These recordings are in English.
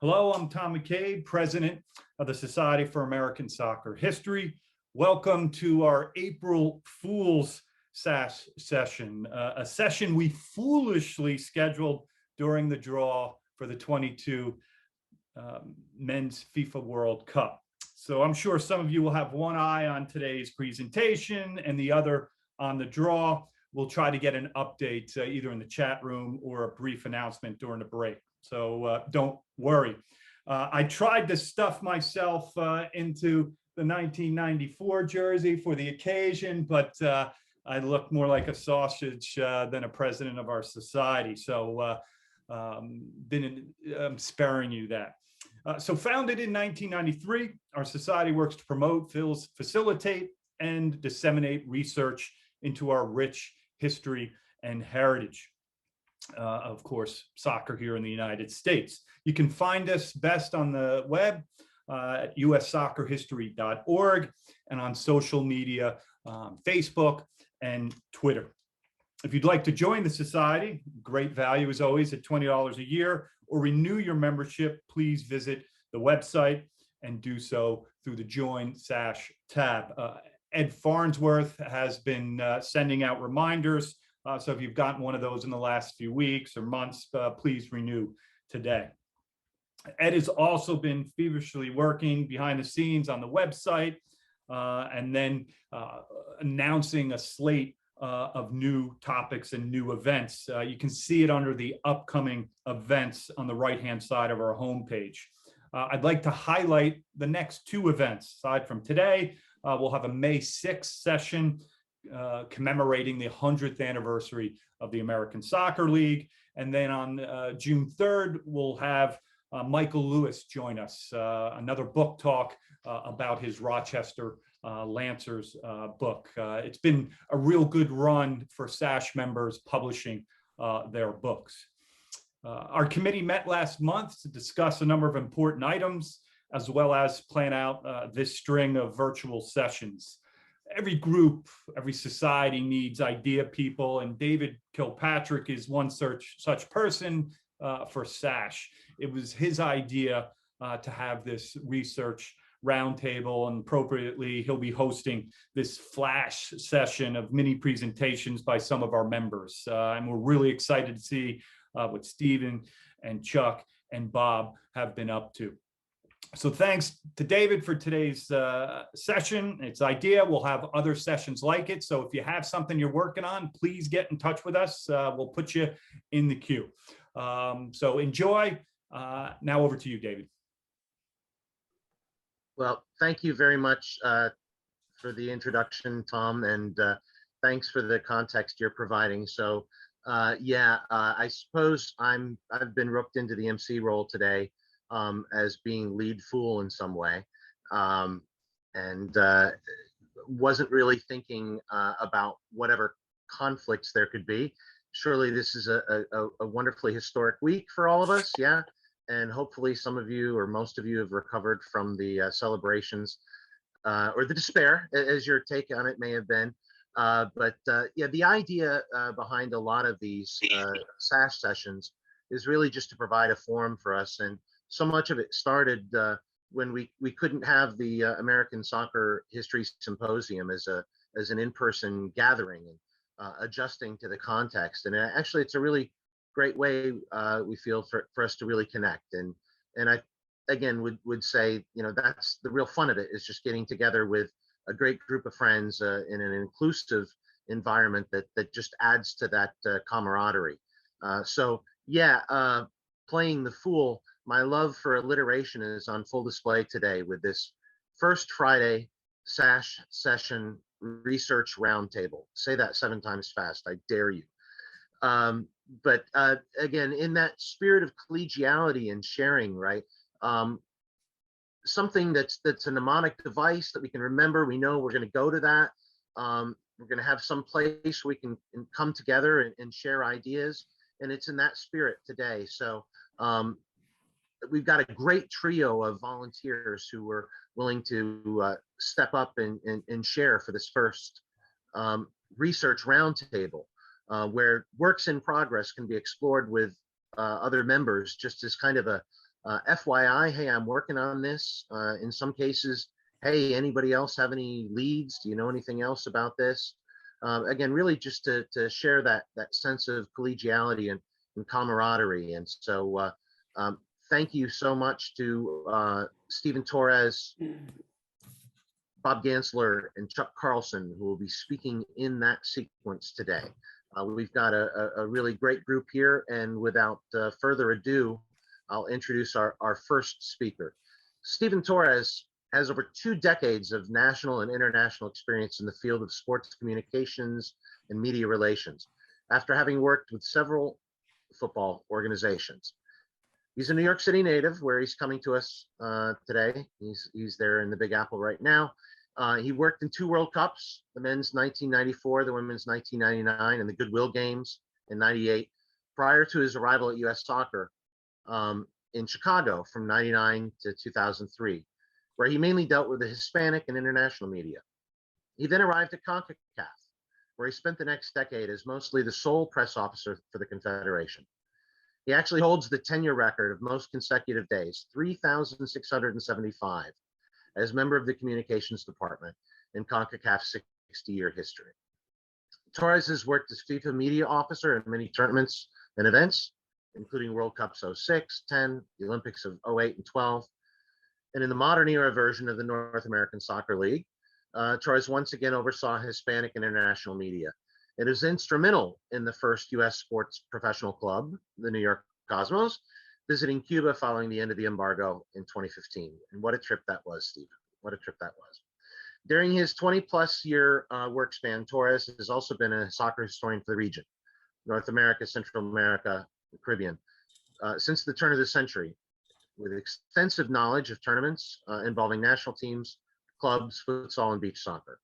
Hello, I'm Tom McCabe, President of the Society for American Soccer History. Welcome to our April Fool's SASH session, a session we foolishly scheduled during the draw for the 22 Men's FIFA World Cup. So I'm sure some of you will have one eye on today's presentation and the other on the draw. We'll try to get an update either in the chat room or a brief announcement during the break. So don't worry. I tried to stuff myself into the 1994 jersey for the occasion, but I look more like a sausage than a president of our society. So I'm sparing you that. So founded in 1993, our society works to promote, facilitate, and disseminate research into our rich history and heritage. Of course, soccer here in the United States. You can find us best on the web at ussoccerhistory.org and on social media, Facebook and Twitter. If you'd like to join the society, great value as always at $20 a year, or renew your membership, please visit the website and do so through the Join SASH tab. Ed Farnsworth has been sending out reminders. So if you've gotten one of those in the last few weeks or months, please renew today. Ed has also been feverishly working behind the scenes on the website and then announcing a slate of new topics and new events. You can see it under the upcoming events on the right-hand side of our homepage. I'd like to highlight the next two events. Aside from today, we'll have a May 6th session commemorating the 100th anniversary of the American Soccer League. And then on June 3rd, we'll have Michael Lewis join us, another book talk about his Rochester Lancers book. It's been a real good run for SASH members publishing their books. Our committee met last month to discuss a number of important items, as well as plan out this string of virtual sessions. Every group, every society needs idea people, and David Kilpatrick is one such person for SASH. It was his idea to have this research roundtable, and appropriately, he'll be hosting this flash session of mini presentations by some of our members. And we're really excited to see what Stephen and Chuck and Bob have been up to. So thanks to David for today's session. It's idea. We'll have other sessions like it. So if you have something you're working on, please get in touch with us. We'll put you in the queue. So enjoy. Now over to you, David. Well, thank you very much for the introduction, Tom, and thanks for the context you're providing. So I suppose I've been roped into the MC role today as being lead fool in some way, and wasn't really thinking about whatever conflicts there could be. Surely this is a wonderfully historic week for all of us, yeah, and hopefully some of you or most of you have recovered from the celebrations or the despair, as your take on it may have been. Yeah, the idea behind a lot of these SASH sessions is really just to provide a forum for us, and so much of it started when we couldn't have the American Soccer History Symposium as an in-person gathering, and adjusting to the context. And actually, it's a really great way we feel for us to really connect. And I again would say, you know, that's the real fun of it, is just getting together with a great group of friends in an inclusive environment that just adds to that camaraderie. So yeah, playing the fool. My love for alliteration is on full display today with this first Friday SASH session research roundtable. Say that 7 times fast, I dare you. But again, in that spirit of collegiality and sharing, right? Something that's a mnemonic device that we can remember. We know we're going to go to that. We're going to have some place we can come together and share ideas. And it's in that spirit today. So we've got a great trio of volunteers who were willing to step up and share for this first research roundtable, where works in progress can be explored with other members, just as kind of a FYI, hey, I'm working on this. In some cases, hey, anybody else have any leads? Do you know anything else about this? Again, really just to share that sense of collegiality and camaraderie. And so thank you so much to Stephen Torres, Bob Gansler, and Chuck Carlson, who will be speaking in that sequence today. We've got a really great group here, and without further ado, I'll introduce our first speaker. Stephen Torres has over 2 decades of national and international experience in the field of sports communications and media relations, after having worked with several football organizations. He's a New York City native, where he's coming to us today. He's there in the Big Apple right now. He worked in 2 World Cups, the men's 1994, the women's 1999, and the Goodwill Games in '98, prior to his arrival at U.S. Soccer in Chicago from '99 to 2003, where he mainly dealt with the Hispanic and international media. He then arrived at Concacaf, where he spent the next decade as mostly the sole press officer for the Confederation. He actually holds the tenure record of most consecutive days, 3,675, as member of the communications department in CONCACAF's 60-year history. Torres has worked as FIFA media officer in many tournaments and events, including World Cups 06, 10, the Olympics of 08 and 12, and in the modern era version of the North American Soccer League. Torres once again oversaw Hispanic and international media. It is instrumental in the first U.S. sports professional club, the New York Cosmos, visiting Cuba following the end of the embargo in 2015. And what a trip that was, Stephen. What a trip that was. During his 20-plus year work span, Torres has also been a soccer historian for the region, North America, Central America, the Caribbean, since the turn of the century, with extensive knowledge of tournaments involving national teams, clubs, futsal, and beach soccer.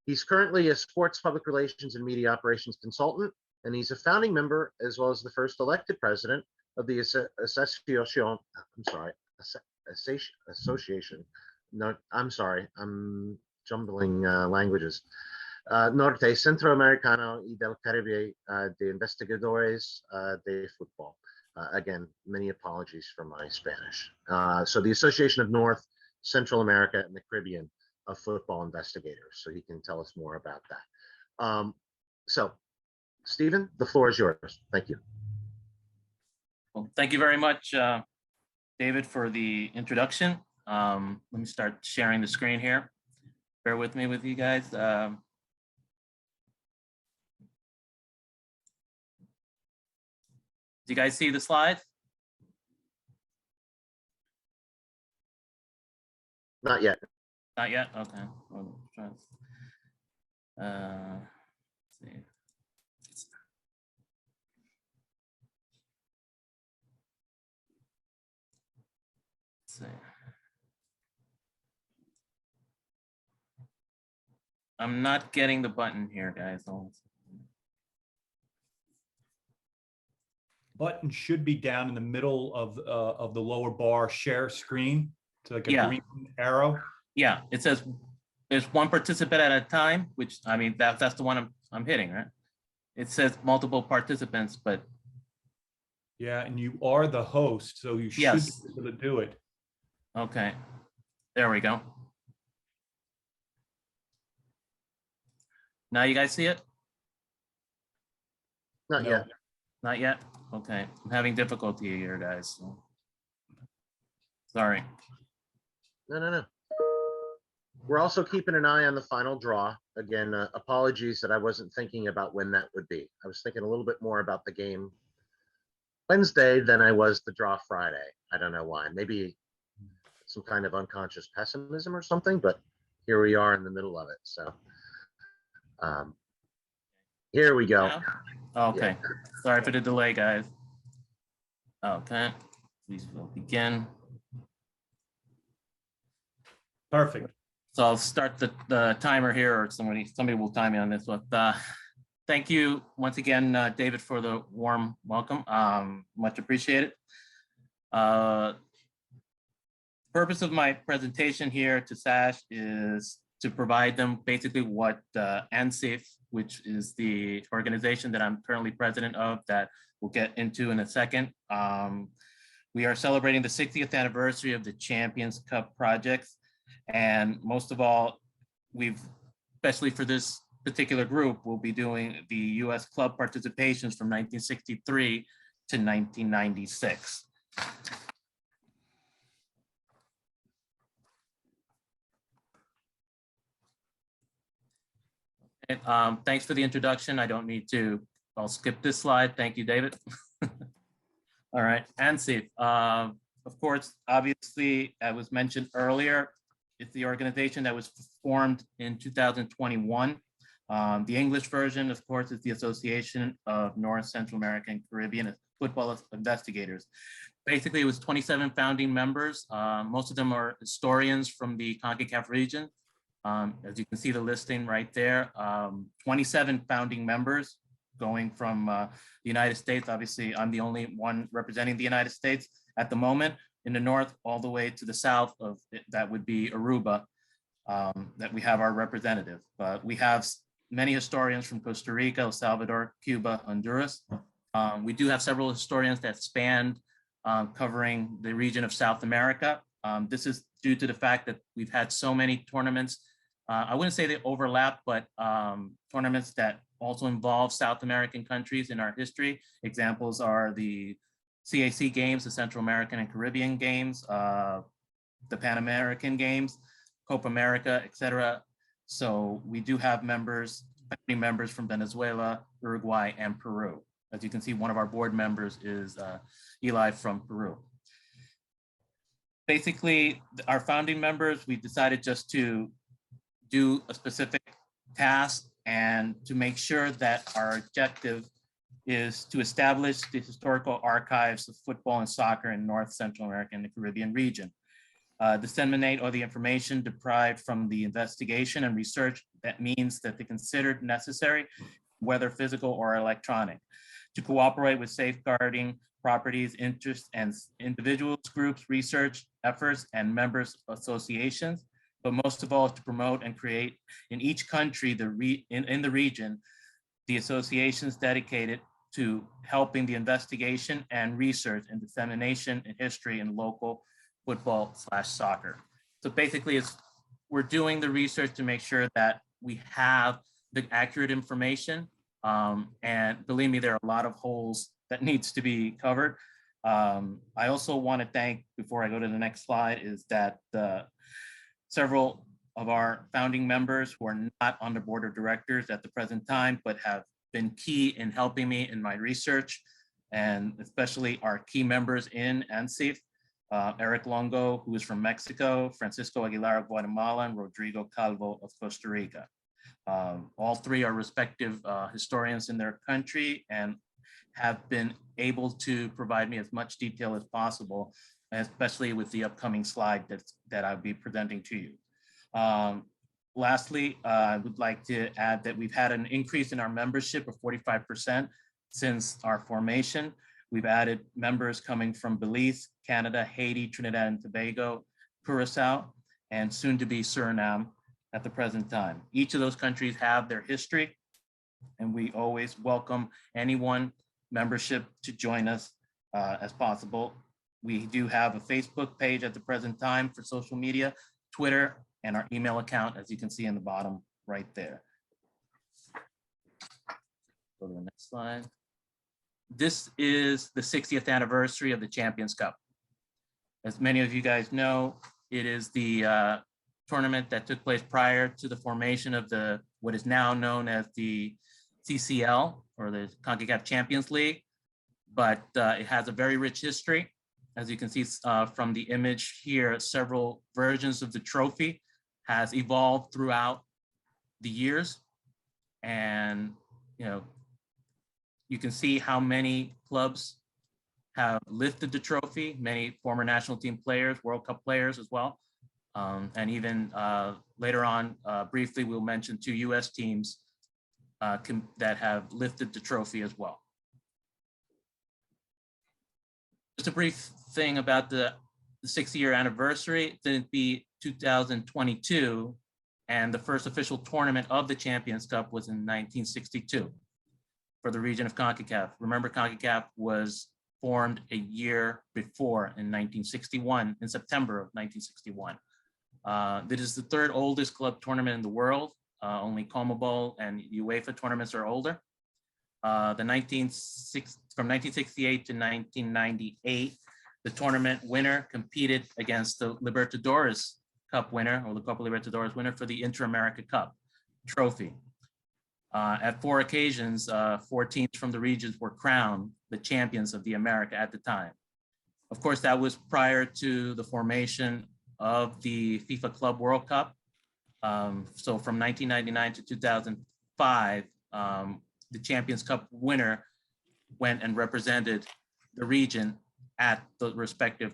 He's currently a sports public relations and media operations consultant, and he's a founding member, as well as the first elected president of the Association. No, I'm sorry, I'm jumbling languages. Norte Centroamericano y del Caribe de Investigadores de Fútbol. Again, many apologies for my Spanish. So the Association of North, Central America, and the Caribbean of Football Investigators. So he can tell us more about that. So, Stephen, the floor is yours. Thank you. Well, thank you very much, David, for the introduction. Let me start sharing the screen here. Bear with me with you guys. Do you guys see the slides? Not yet. Not yet? Okay. Well, let's see. Let's see. I'm not getting the button here, guys. Button should be down in the middle of the lower bar, share screen. It's like a green arrow. Yeah, it says there's one participant at a time, which I mean that's the one I'm hitting, right? It says multiple participants, but yeah, and you are the host, so you should be able to do it. Okay, there we go. Now you guys see it? Not yet. Not yet? Okay, I'm having difficulty here, guys. So. Sorry. No. We're also keeping an eye on the final draw. Again, apologies that I wasn't thinking about when that would be. I was thinking a little bit more about the game Wednesday than I was the draw Friday. I don't know why. Maybe some kind of unconscious pessimism or something, but here we are in the middle of it. So here we go. Okay. Yeah. Sorry for the delay, guys. Okay. Please will begin. Perfect. So I'll start the timer here, or somebody will time me on this one. Thank you once again, David, for the warm welcome. Much appreciated. Purpose of my presentation here to SASH is to provide them basically what ANSIF, which is the organization that I'm currently president of, that we'll get into in a second, We are celebrating the 60th anniversary of the Champions Cup projects. And most of all, especially for this particular group, we'll be doing the US club participations from 1963 to 1996. Thanks for the introduction. I'll skip this slide. Thank you, David. All right, ANSIF. Of course, obviously, as was mentioned earlier, it's the organization that was formed in 2021. The English version, of course, is the Association of North, Central American, and Caribbean Football Investigators. Basically, it was 27 founding members. Most of them are historians from the Concacaf region. As you can see the listing right there, 27 founding members going from the United States. Obviously, I'm the only one representing the United States at the moment. In the north, all the way to the south of it, that would be Aruba, that we have our representative. But we have many historians from Costa Rica, El Salvador, Cuba, Honduras. We do have several historians that span covering the region of South America. This is due to the fact that we've had so many tournaments. I wouldn't say they overlap, but tournaments that also involve South American countries in our history. Examples are the CAC Games, the Central American and Caribbean Games, the Pan American Games, Copa America, etc. So we do have members from Venezuela, Uruguay, and Peru. As you can see, one of our board members is Eli from Peru. Basically, our founding members, we decided just to do a specific task and to make sure that our objective is to establish the historical archives of football and soccer in North, Central America and the Caribbean region. Disseminate all the information derived from the investigation and research that means that they considered necessary, whether physical or electronic, to cooperate with safeguarding properties, interests, and individuals, groups, research efforts, and members associations, but most of all, to promote and create in each country in the region, the associations dedicated to helping the investigation and research and dissemination in history in local football/soccer. So basically, we're doing the research to make sure that we have the accurate information. And believe me, there are a lot of holes that needs to be covered. I also want to thank, before I go to the next slide, is that several of our founding members who are not on the board of directors at the present time, but have been key in helping me in my research, and especially our key members in ANSIF, Eric Longo, who is from Mexico, Francisco Aguilar of Guatemala, and Rodrigo Calvo of Costa Rica. All three are respective historians in their country and have been able to provide me as much detail as possible, especially with the upcoming slide that I'll be presenting to you. Lastly, I would like to add that we've had an increase in our membership of 45% since our formation. We've added members coming from Belize, Canada, Haiti, Trinidad and Tobago, Curacao, and soon to be Suriname at the present time. Each of those countries have their history, and we always welcome anyone membership to join us as possible. We do have a Facebook page at the present time for social media, Twitter, and our email account, as you can see in the bottom right there. Go to the next slide. This is the 60th anniversary of the Champions Cup. As many of you guys know, it is the tournament that took place prior to the formation of what is now known as the CCL, or the Concacaf Champions League, but it has a very rich history. As you can see from the image here, several versions of the trophy has evolved throughout the years. And, you can see how many clubs have lifted the trophy, many former national team players, World Cup players as well. And even later on, briefly, we'll mention 2 US teams that have lifted the trophy as well. Just a brief thing about the 60-year anniversary. It's going to be 2022, and the first official tournament of the Champions Cup was in 1962 for the region of CONCACAF. Remember, CONCACAF was formed a year before in 1961, in September of 1961. This is the third oldest club tournament in the world. Only CONMEBOL and UEFA tournaments are older. From 1968 to 1998, the tournament winner competed against the Libertadores Cup winner, or the Copa Libertadores winner, for the Inter-America Cup trophy. At 4 occasions, 4 teams from the regions were crowned the champions of the America at the time. Of course, that was prior to the formation of the FIFA Club World Cup. So from 1999 to 2005, the Champions Cup winner went and represented the region at the respective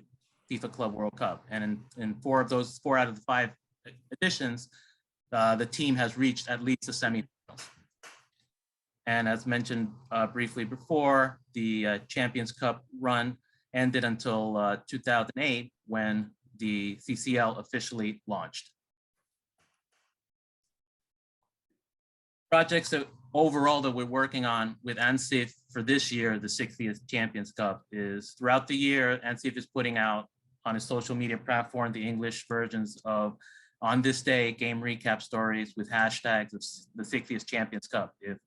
FIFA Club World Cup. And in 4 out of the 5 editions, the team has reached at least the semifinals. And as mentioned briefly before, the Champions Cup run ended until 2008, when the CCL officially launched. Projects that overall that we're working on with ANSIF for this year, the 60th Champions Cup, is throughout the year, ANSIF is putting out on his social media platform the English versions of On This Day game recap stories with hashtags of the 60th Champions Cup. If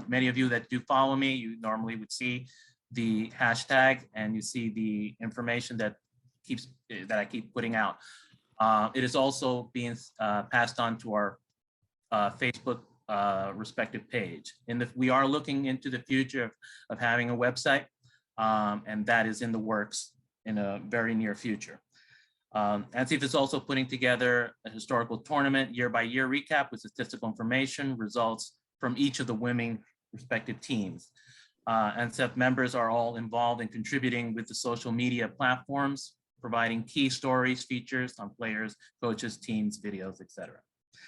many of you that do follow me, you normally would see the hashtag and you see the information that I keep putting out. It is also being passed on to our Facebook respective page. We are looking into the future of having a website, and that is in the works in a very near future. ANSIF is also putting together a historical tournament year-by-year recap with statistical information, results from each of the winning respective teams. ANSIF members are all involved in contributing with the social media platforms, providing key stories, features on players, coaches, teams, videos, etc.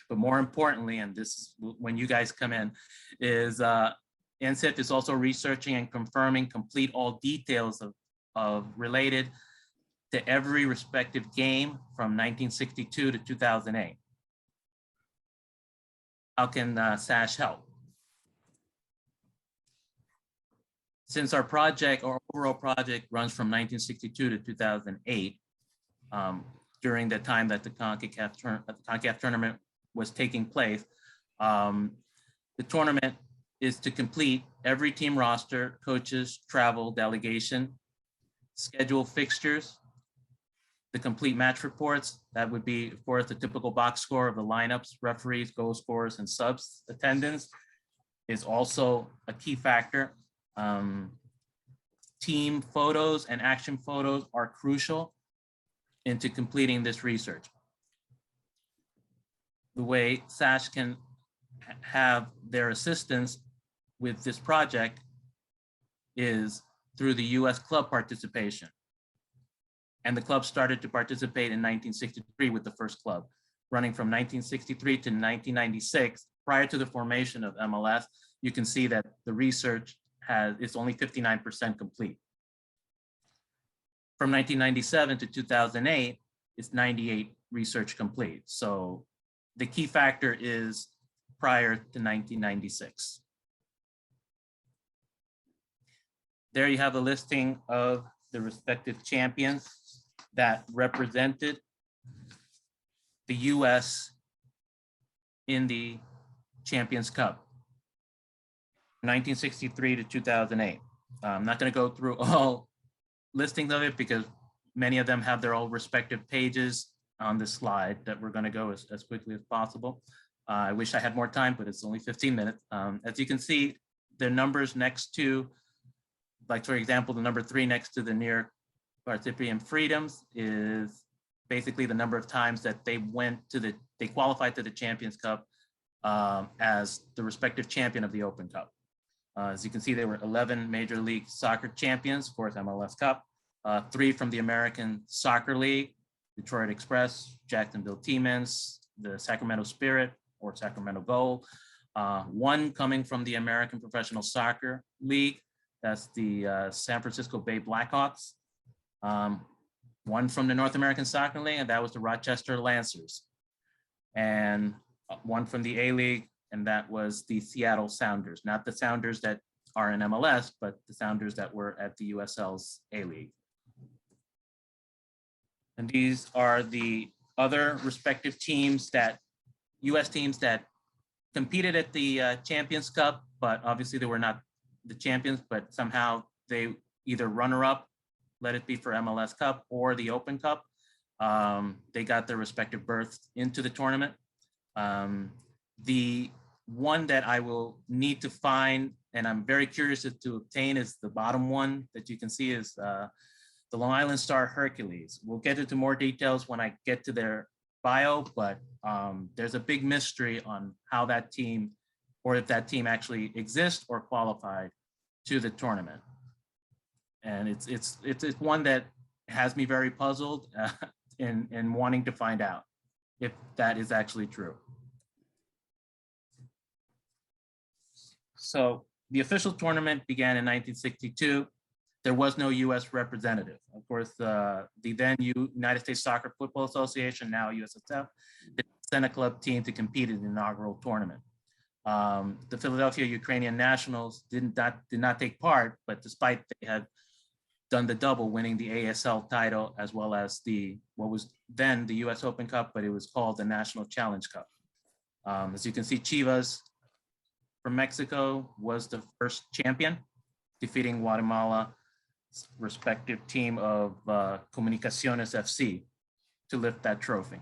But more importantly, and this is when you guys come in, is ANSIF is also researching and confirming complete all details of related to every respective game from 1962 to 2008. How can SASH help? Since our overall project runs from 1962 to 2008, during the time that the Concacaf tournament was taking place, the tournament is to complete every team roster, coaches, travel, delegation, schedule fixtures, the complete match reports. That would be, of course, the typical box score of the lineups, referees, goal scorers, and subs. Attendance is also a key factor. Team photos and action photos are crucial into completing this research. The way SASH can have their assistance with this project is through the US club participation. And the club started to participate in 1963 with the first club, running from 1963 to 1996. Prior to the formation of MLS, you can see that the research it's only 59% complete. From 1997 to 2008, it's 98 research complete. So the key factor is prior to 1996. There you have a listing of the respective champions that represented the US in the Champions Cup, 1963 to 2008. I'm not going to go through all listings of it because many of them have their own respective pages on this slide that we're going to go as quickly as possible. I wish I had more time, but it's only 15 minutes. As you can see, the numbers next to, like for example, the number 3 next to the near participium freedoms is basically the number of times that they qualified to the Champions Cup as the respective champion of the Open Cup. As you can see, there were 11 Major League Soccer champions, of course, MLS Cup, 3 from the American Soccer League, Detroit Express, Jacksonville T-Mens, the Sacramento Spirit or Sacramento Gold, 1 coming from the American Professional Soccer League, that's the San Francisco Bay Blackhawks, 1 from the North American Soccer League, and that was the Rochester Lancers, and 1 from the A-League, and that was the Seattle Sounders, not the Sounders that are in MLS, but the Sounders that were at the USL's A-League. And these are the other respective teams that, US teams that competed at the Champions Cup, but obviously they were not the champions, but somehow they either runner-up, let it be for MLS Cup or the Open Cup. They got their respective berths into the tournament. The one that I will need to find, and I'm very curious to obtain, is the bottom one that you can see is the Long Island Star Hercules. We'll get into more details when I get to their bio, but there's a big mystery on how that team, or if that team actually exists or qualified to the tournament. And it's one that has me very puzzled in wanting to find out if that is actually true. So the official tournament began in 1962. There was no US representative. Of course, the then United States Soccer Football Association, now USSF, sent a club team to compete in the inaugural tournament. The Philadelphia Ukrainian Nationals did not take part, but despite they had done the double, winning the ASL title as well as what was then the US Open Cup, but it was called the National Challenge Cup. As you can see, Chivas from Mexico was the first champion, defeating Guatemala's respective team of Comunicaciones FC to lift that trophy.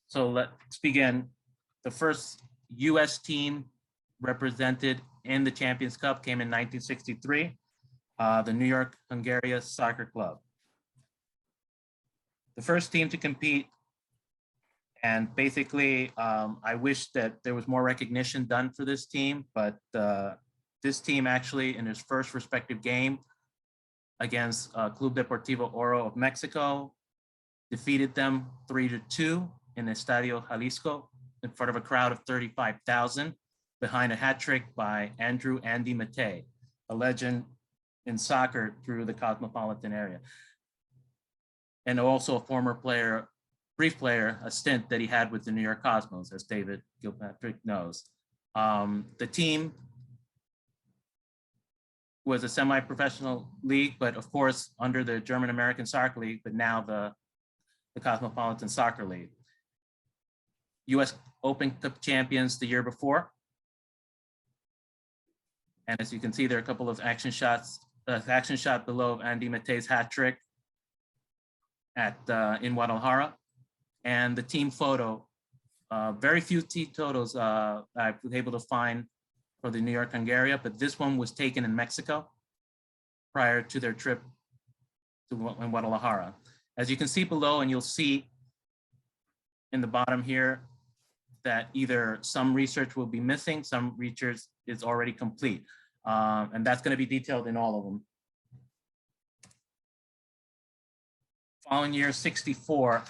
So let's begin. The first US team represented in the Champions Cup came in 1963, the New York Hungary Soccer Club. The first team to compete, and basically I wish that there was more recognition done for this team, but this team actually in its first respective game against Club Deportivo Oro of Mexico defeated them 3-2 in Estadio Jalisco in front of a crowd of 35,000 behind a hat trick by Andy Matei, a legend in soccer through the cosmopolitan area. And also a former player, brief player, a stint that he had with the New York Cosmos, as David Gilpatrick knows. The team was a semi-professional league, but of course under the German American Soccer League, but now the Cosmopolitan Soccer League. US Open Cup champions the year before. And as you can see, there are a couple of action shots. Action shot below of Andy Matei's hat trick in Guadalajara. And the team photo, very few team photos I was able to find for the New York Hungary, but this one was taken in Mexico prior to their trip to Guadalajara. As you can see below, and you'll see in the bottom here, that either some research will be missing, some research is already complete. And that's going to be detailed in all of them. Following year 64,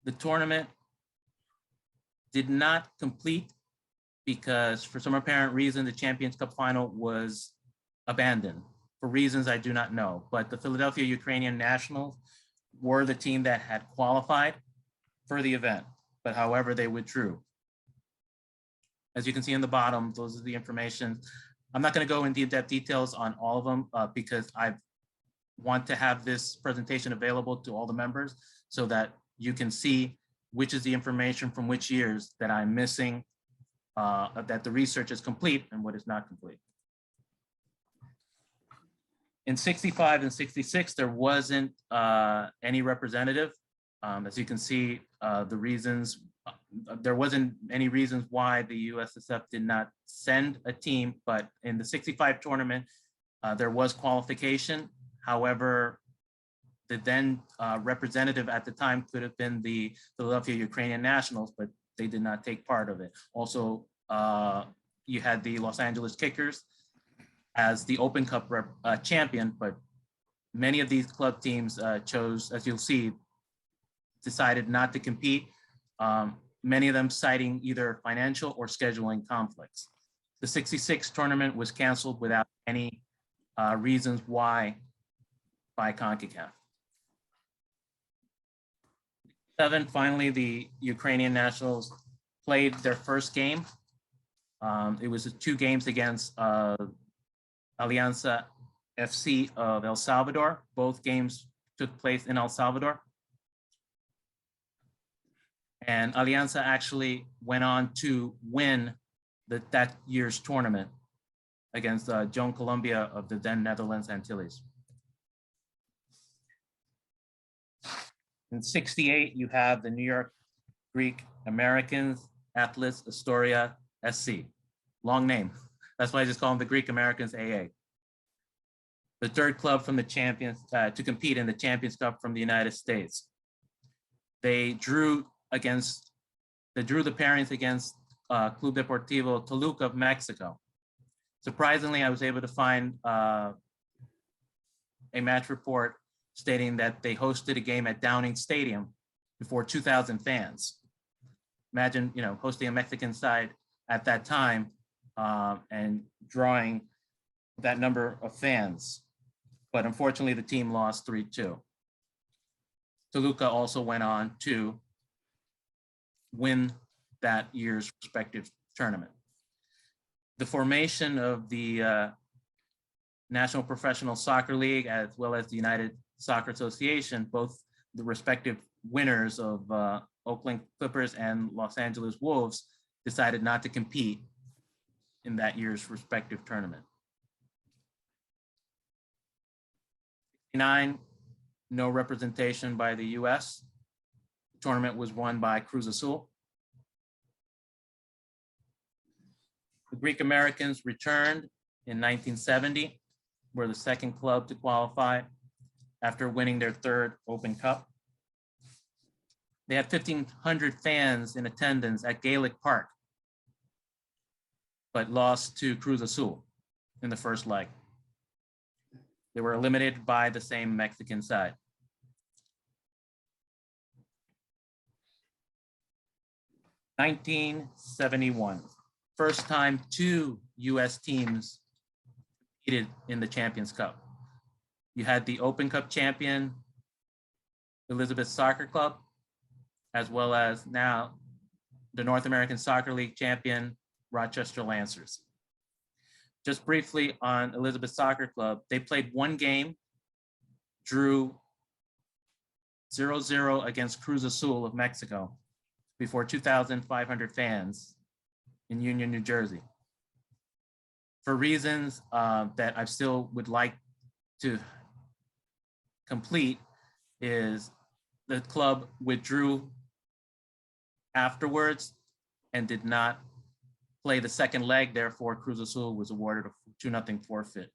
the tournament did not complete because for some apparent reason, the Champions Cup final was abandoned for reasons I do not know. But the Philadelphia Ukrainian Nationals were the team that had qualified for the event, but however, they withdrew. As you can see in the bottom, those are the information. I'm not going to go into in-depth details on all of them because I want to have this presentation available to all the members so that you can see which is the information from which years that I'm missing, that the research is complete and what is not complete. In 65 and 66, there wasn't any representative. As you can see, the reasons, there wasn't any reasons why the USSF did not send a team, but in the 65 tournament, there was qualification. However, the then representative at the time could have been the Philadelphia Ukrainian Nationals, but they did not take part of it. Also, you had the Los Angeles Kickers as the Open Cup champion, but many of these club teams chose, as you'll see, decided not to compete, many of them citing either financial or scheduling conflicts. The 66 tournament was canceled without any reasons why by Concacaf. Finally, the Ukrainian Nationals played their first game. It was 2 games against Alianza FC of El Salvador. Both games took place in El Salvador. And Alianza actually went on to win that year's tournament against Joan Colombia of the then Netherlands Antilles. In '68, you have the New York Greek Americans, Atlas Astoria SC. Long name. That's why I just call them the Greek Americans AA. The 3rd club from the champions to compete in the Champions Cup from the United States. They drew the pairings against Club Deportivo Toluca of Mexico. Surprisingly, I was able to find a match report stating that they hosted a game at Downing Stadium before 2,000 fans. Imagine, hosting a Mexican side at that time and drawing that number of fans. But unfortunately, the team lost 3-2. Toluca also went on to win that year's respective tournament. The formation of the National Professional Soccer League, as well as the United Soccer Association, both the respective winners of Oakland Clippers and Los Angeles Wolves, decided not to compete in that year's respective tournament. '69, no representation by the US. The tournament was won by Cruz Azul. The Greek Americans returned in 1970, were the 2nd club to qualify after winning their 3rd Open Cup. They had 1,500 fans in attendance at Gaelic Park, but lost to Cruz Azul in the first leg. They were eliminated by the same Mexican side. '71, first time 2 US teams competed in the Champions Cup. You had the Open Cup champion, Elizabeth Soccer Club, as well as now the North American Soccer League champion, Rochester Lancers. Just briefly on Elizabeth Soccer Club, they played 1 game, drew 0-0 against Cruz Azul of Mexico before 2,500 fans in Union, New Jersey. For reasons that I still would like to complete, is the club withdrew afterwards and did not play the 2nd leg. Therefore, Cruz Azul was awarded a 2-0 forfeit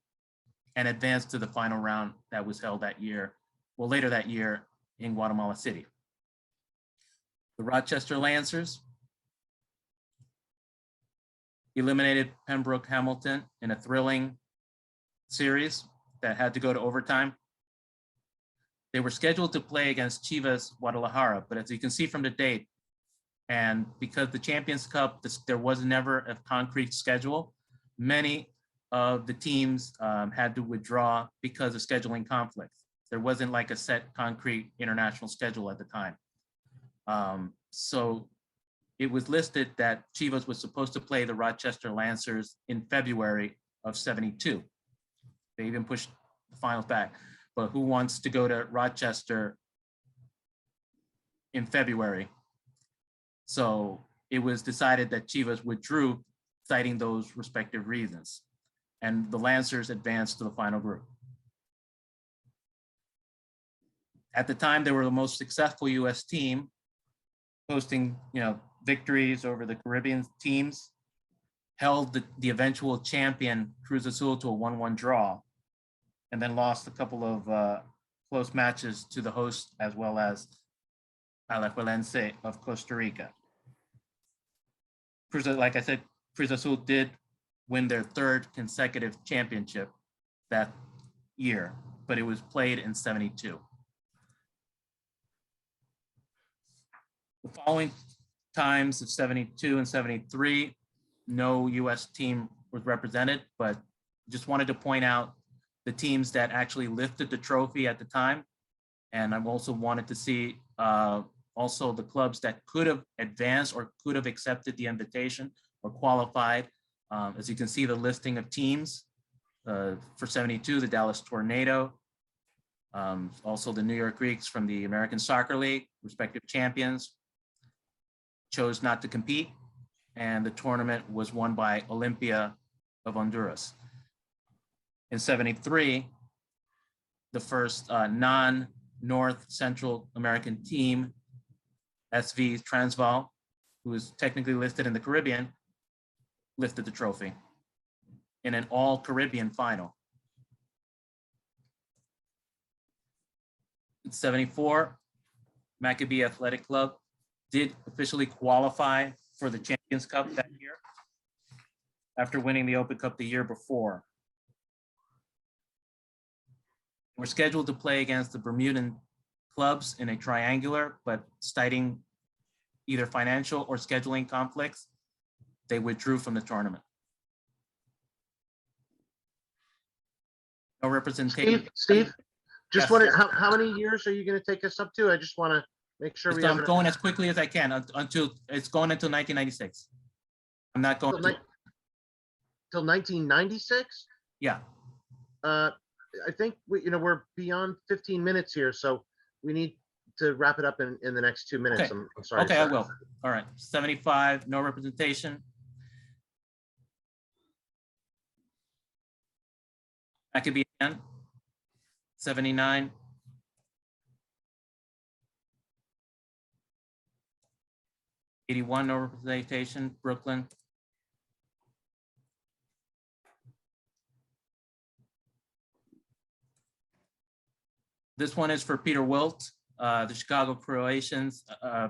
and advanced to the final round that was held that year, later that year in Guatemala City. The Rochester Lancers eliminated Pembroke Hamilton in a thrilling series that had to go to overtime. They were scheduled to play against Chivas Guadalajara, but as you can see from the date, and because the Champions Cup, there was never a concrete schedule, many of the teams had to withdraw because of scheduling conflicts. There wasn't like a set concrete international schedule at the time. So it was listed that Chivas was supposed to play the Rochester Lancers in February of '72. They even pushed the finals back. But who wants to go to Rochester in February? So it was decided that Chivas withdrew, citing those respective reasons. And the Lancers advanced to the final group. At the time, they were the most successful US team, posting victories over the Caribbean teams, held the eventual champion Cruz Azul to a 1-1 draw, and then lost a couple of close matches to the host, as well as Alajuelense of Costa Rica. Like I said, Cruz Azul did win their 3rd consecutive championship that year, but it was played in '72. The following times of '72 and '73, no US team was represented, but just wanted to point out the teams that actually lifted the trophy at the time. And I also wanted to see all also the clubs that could have advanced or could have accepted the invitation or qualified. As you can see, the listing of teams for 72, the Dallas Tornado, also the New York Greeks from the American Soccer League, respective champions, chose not to compete, and the tournament was won by Olympia of Honduras. In 73, the first non-North Central American team, SV Transvaal, who is technically listed in the Caribbean, lifted the trophy in an all-Caribbean final. In 74, Maccabee Athletic Club did officially qualify for the Champions Cup that year after winning the Open Cup the year before. We're scheduled to play against the Bermudan clubs in a triangular, but citing either financial or scheduling conflicts, they withdrew from the tournament. No representation. Steve, just Yes. wondering, how many years are you going to take us up to? I just want to make sure we have I'm going as quickly as I can until it's going until 1996. I'm not going till 1996. Yeah. I think we're beyond 15 minutes here, so we need to wrap it up in the next 2 minutes. Okay. I'm sorry. Okay, I will. All right. 75, no representation. That could be 10. 79. 81, no representation. Brooklyn. This one is for Peter Wilt, the Chicago Croatians,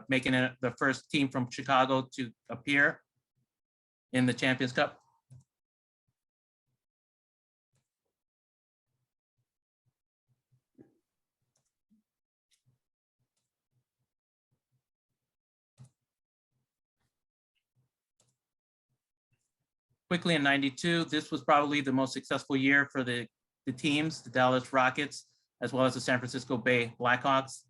making it the first team from Chicago to appear in the Champions Cup. Quickly in 92, this was probably the most successful year for the teams, the Dallas Rockets, as well as the San Francisco Bay Blackhawks.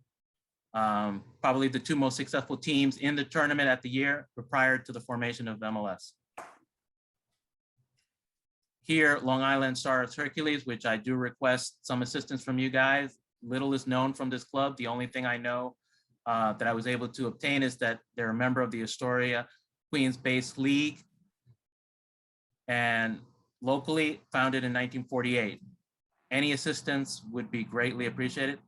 Probably the two most successful teams in the tournament at the year, but prior to the formation of MLS. Here, Long Island Stars Hercules, which I do request some assistance from you guys. Little is known from this club. The only thing I know that I was able to obtain is that they're a member of the Astoria Queens-based league, and locally founded in 1948. Any assistance would be greatly appreciated.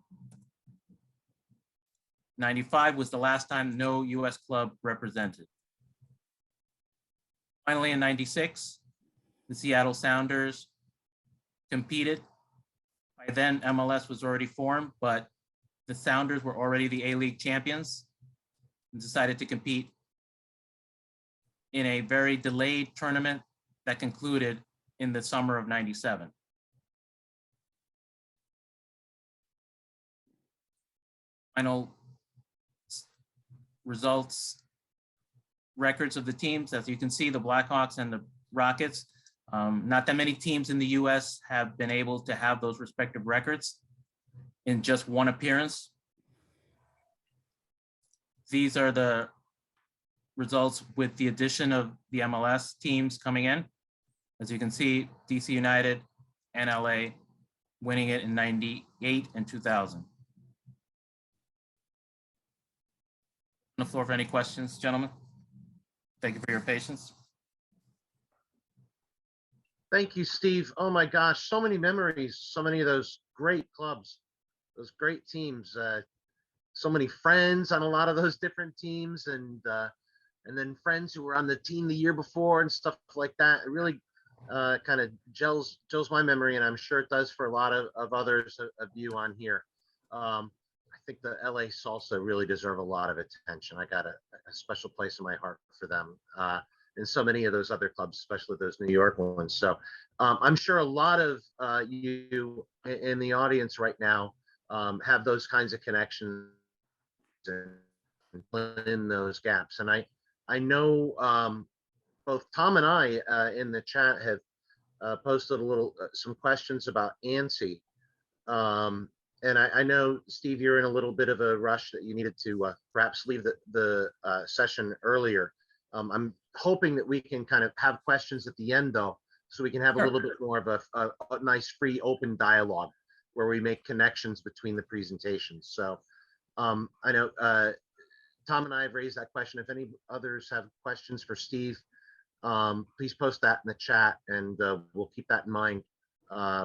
95 was the last time no US club represented. Finally, in 96, the Seattle Sounders competed. By then, MLS was already formed, but the Sounders were already the A-League champions and decided to compete in a very delayed tournament that concluded in the summer of 97. Final results, records of the teams. As you can see, the Blackhawks and the Rockets, not that many teams in the US have been able to have those respective records in just one appearance. These are the results with the addition of the MLS teams coming in. As you can see, DC United and LA winning it in 98 and 2000. On the floor for any questions, gentlemen. Thank you for your patience. Thank you, Steve. Oh my gosh, so many memories, so many of those great clubs, those great teams, so many friends on a lot of those different teams, and then friends who were on the team the year before and stuff like that. It really kind of gels my memory, and I'm sure it does for a lot of others of you on here. I think the LA Salsa really deserve a lot of attention. I got a special place in my heart for them, and so many of those other clubs, especially those New York ones. So I'm sure a lot of you in the audience right now have those kinds of connections and fill in those gaps. And I know both Tom and I in the chat have posted some questions about ANSI. And I know, Steve, you're in a little bit of a rush that you needed to perhaps leave the session earlier. I'm hoping that we can kind of have questions at the end, though, so we can have a little bit more of a nice, free, open dialogue where we make connections between the presentations. So I know Tom and I have raised that question. If any others have questions for Steve, please post that in the chat, and we'll keep that in mind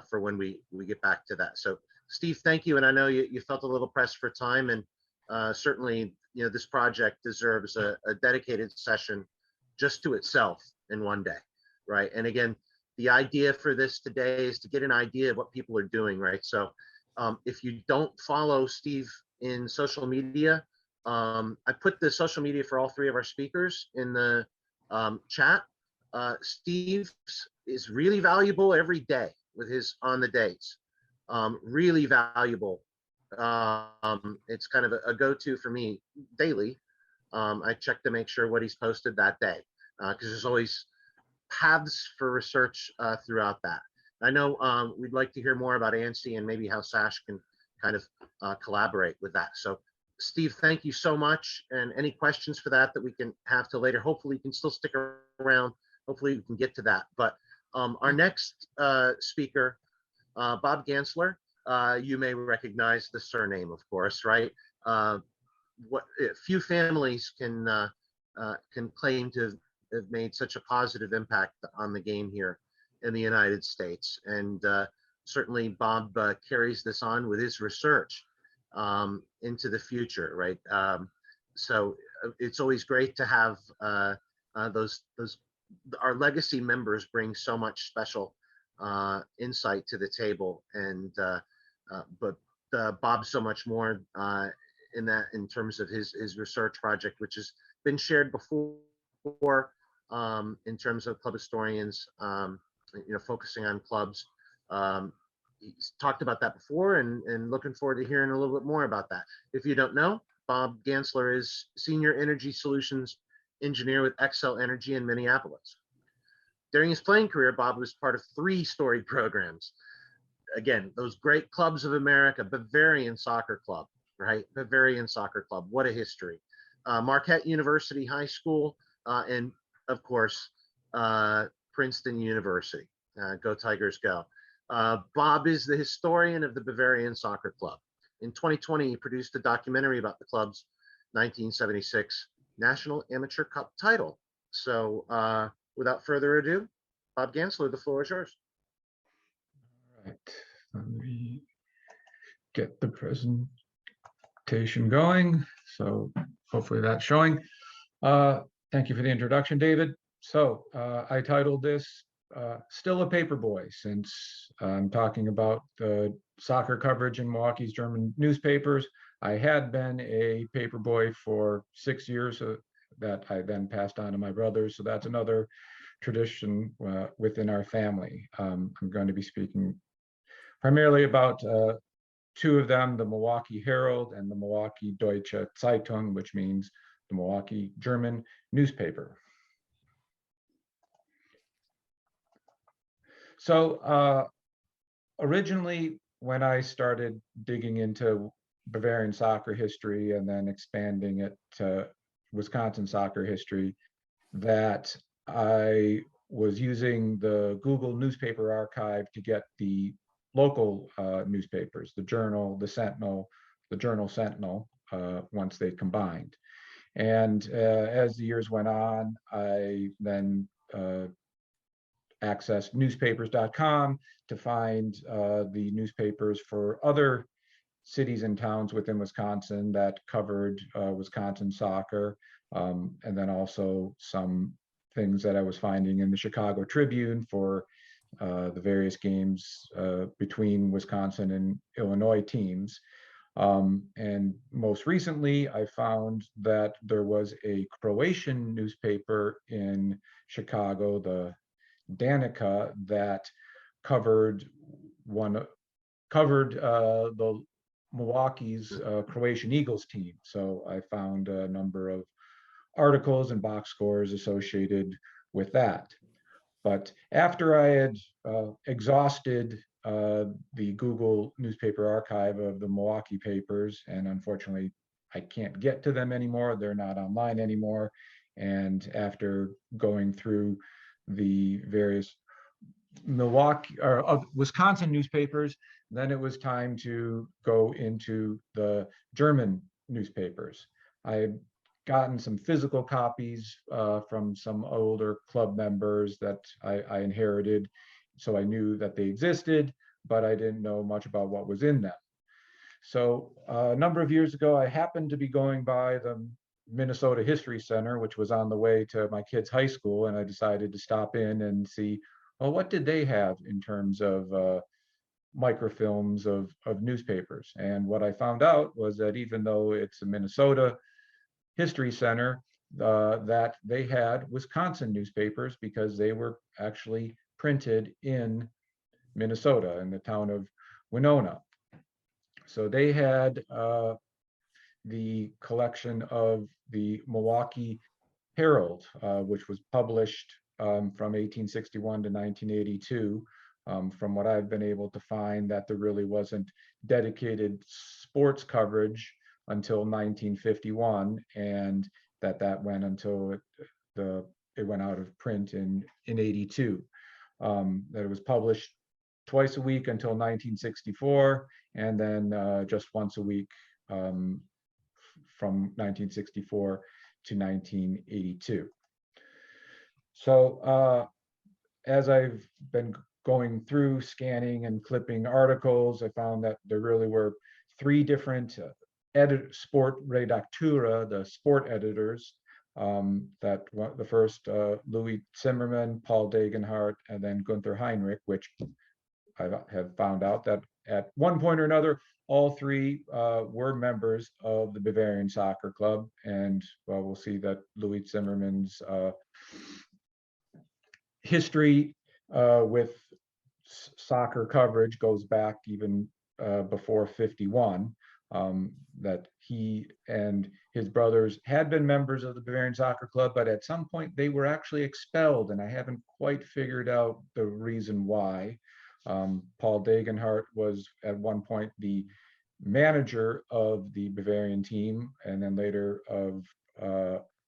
for when we get back to that. So Steve, thank you. And I know you felt a little pressed for time, and certainly, you know, this project deserves a dedicated session just to itself in one day, right? And again, the idea for this today is to get an idea of what people are doing, right? So if you don't follow Steve in social media, I put the social media for all three of our speakers in the chat. Steve is really valuable every day with his on the days. Really valuable. It's kind of a go-to for me daily. I check to make sure what he's posted that day, because there's always paths for research throughout that. I know we'd like to hear more about ANSI and maybe how SASH can kind of collaborate with that. So Steve, thank you so much. And any questions for that we can have till later. Hopefully you can still stick around. Hopefully we can get to that. But our next speaker, Bob Gansler, you may recognize the surname, of course, right? What few families can claim to have made such a positive impact on the game here in the United States. And certainly Bob carries this on with his research into the future, right? So it's always great to have those our legacy members bring so much special insight to the table, and but Bob's so much more in terms of his research project, which has been shared before in terms of club historians, you know, focusing on clubs. He's talked about that before, and looking forward to hearing a little bit more about that. If you don't know, Bob Gansler is Senior Energy Solutions Engineer with Xcel Energy in Minneapolis. During his playing career, Bob was part of 3 storied programs. Again, those great clubs of America, Bavarian Soccer Club, right? Bavarian Soccer Club, what a history. Marquette University High School, and of course, Princeton University. Go Tigers, go. Bob is the historian of the Bavarian Soccer Club. In 2020, he produced a documentary about the club's 1976 National Amateur Cup title. So without further ado, Bob Gansler, the floor is yours. All right, let me get the presentation going. So hopefully that's showing. Thank you for the introduction, David. So I titled this Still a Paperboy, since I'm talking about the soccer coverage in Milwaukee's German newspapers. I had been a paperboy for 6 years that I then passed on to my brothers. So that's another tradition within our family. I'm going to be speaking primarily about 2 of them, the Milwaukee Herold and the Milwaukee Deutscher Zeitung, which means the Milwaukee German newspaper. So originally, when I started digging into Bavarian soccer history and then expanding it to Wisconsin soccer history, that I was using the Google newspaper archive to get the local newspapers, the Journal, the Sentinel, the Journal Sentinel, once they combined. And as the years went on, I then accessed newspapers.com to find the newspapers for other cities and towns within Wisconsin that covered Wisconsin soccer, and then also some things that I was finding in the Chicago Tribune for the various games between Wisconsin and Illinois teams. And most recently, I found that there was a Croatian newspaper in Chicago, the Danica, that covered the Milwaukee's Croatian Eagles team. So I found a number of articles and box scores associated with that. But after I had exhausted the Google newspaper archive of the Milwaukee papers, and unfortunately, I can't get to them anymore. They're not online anymore. And after going through the various Milwaukee or Wisconsin newspapers, then it was time to go into the German newspapers. I had gotten some physical copies from some older club members that I inherited, so I knew that they existed, but I didn't know much about what was in them. So a number of years ago, I happened to be going by the Minnesota History Center, which was on the way to my kids' high school, and I decided to stop in and see, well, what did they have in terms of microfilms of newspapers? And what I found out was that even though it's a Minnesota History Center, that they had Wisconsin newspapers because they were actually printed in Minnesota, in the town of Winona. So they had the collection of the Milwaukee Herold, which was published from 1861 to 1982. From what I've been able to find, that there really wasn't dedicated sports coverage until 1951, and that went until it went out of print in 82. That it was published twice a week until 1964, and then just once a week from 1964 to 1982. So as I've been going through scanning and clipping articles, I found that there really were three different sport redactura, the sport editors, that the first Louis Zimmerman, Paul Degenhardt, and then Gunther Heinrich, which I have found out that at one point or another, all three were members of the Bavarian Soccer Club. And well, we'll see that Louis Zimmerman's history with soccer coverage goes back even before 51, that he and his brothers had been members of the Bavarian Soccer Club, but at some point they were actually expelled, and I haven't quite figured out the reason why. Paul Degenhardt was at one point the manager of the Bavarian team, and then later of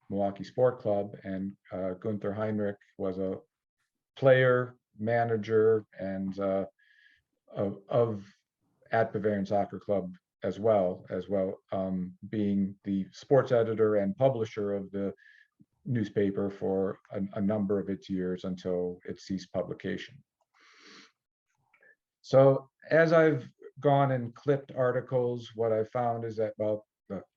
Milwaukee Sport Club, and Gunther Heinrich was a player, manager, and at Bavarian Soccer Club as well, being the sports editor and publisher of the newspaper for a number of its years until it ceased publication. So as I've gone and clipped articles, what I found is that, well,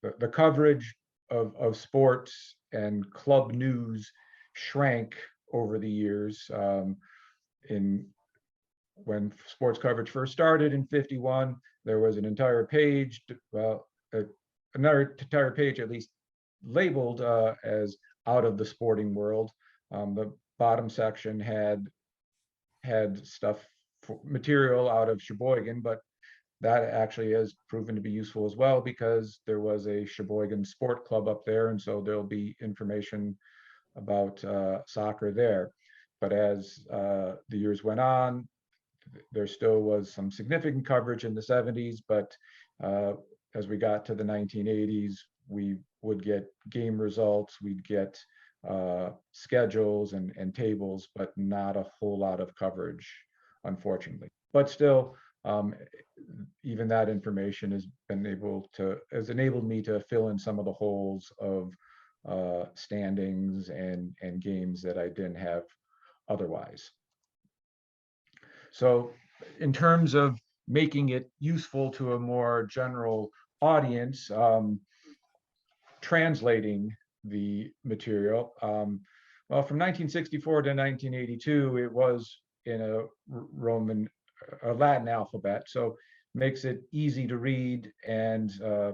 the coverage of sports and club news shrank over the years. When sports coverage first started in 51, there was an entire page, another entire page at least labeled as out of the sporting world. The bottom section had stuff, material out of Sheboygan, but that actually has proven to be useful as well, because there was a Sheboygan sport club up there, and so there'll be information about soccer there. But as the years went on, there still was some significant coverage in the 70s, but as we got to the 1980s, we would get game results, we'd get schedules and tables, but not a whole lot of coverage, unfortunately. But still, even that information has enabled me to fill in some of the holes of standings and games that I didn't have otherwise. So in terms of making it useful to a more general audience, translating the material, well, from 1964 to 1982, it was in a Latin alphabet, so makes it easy to read and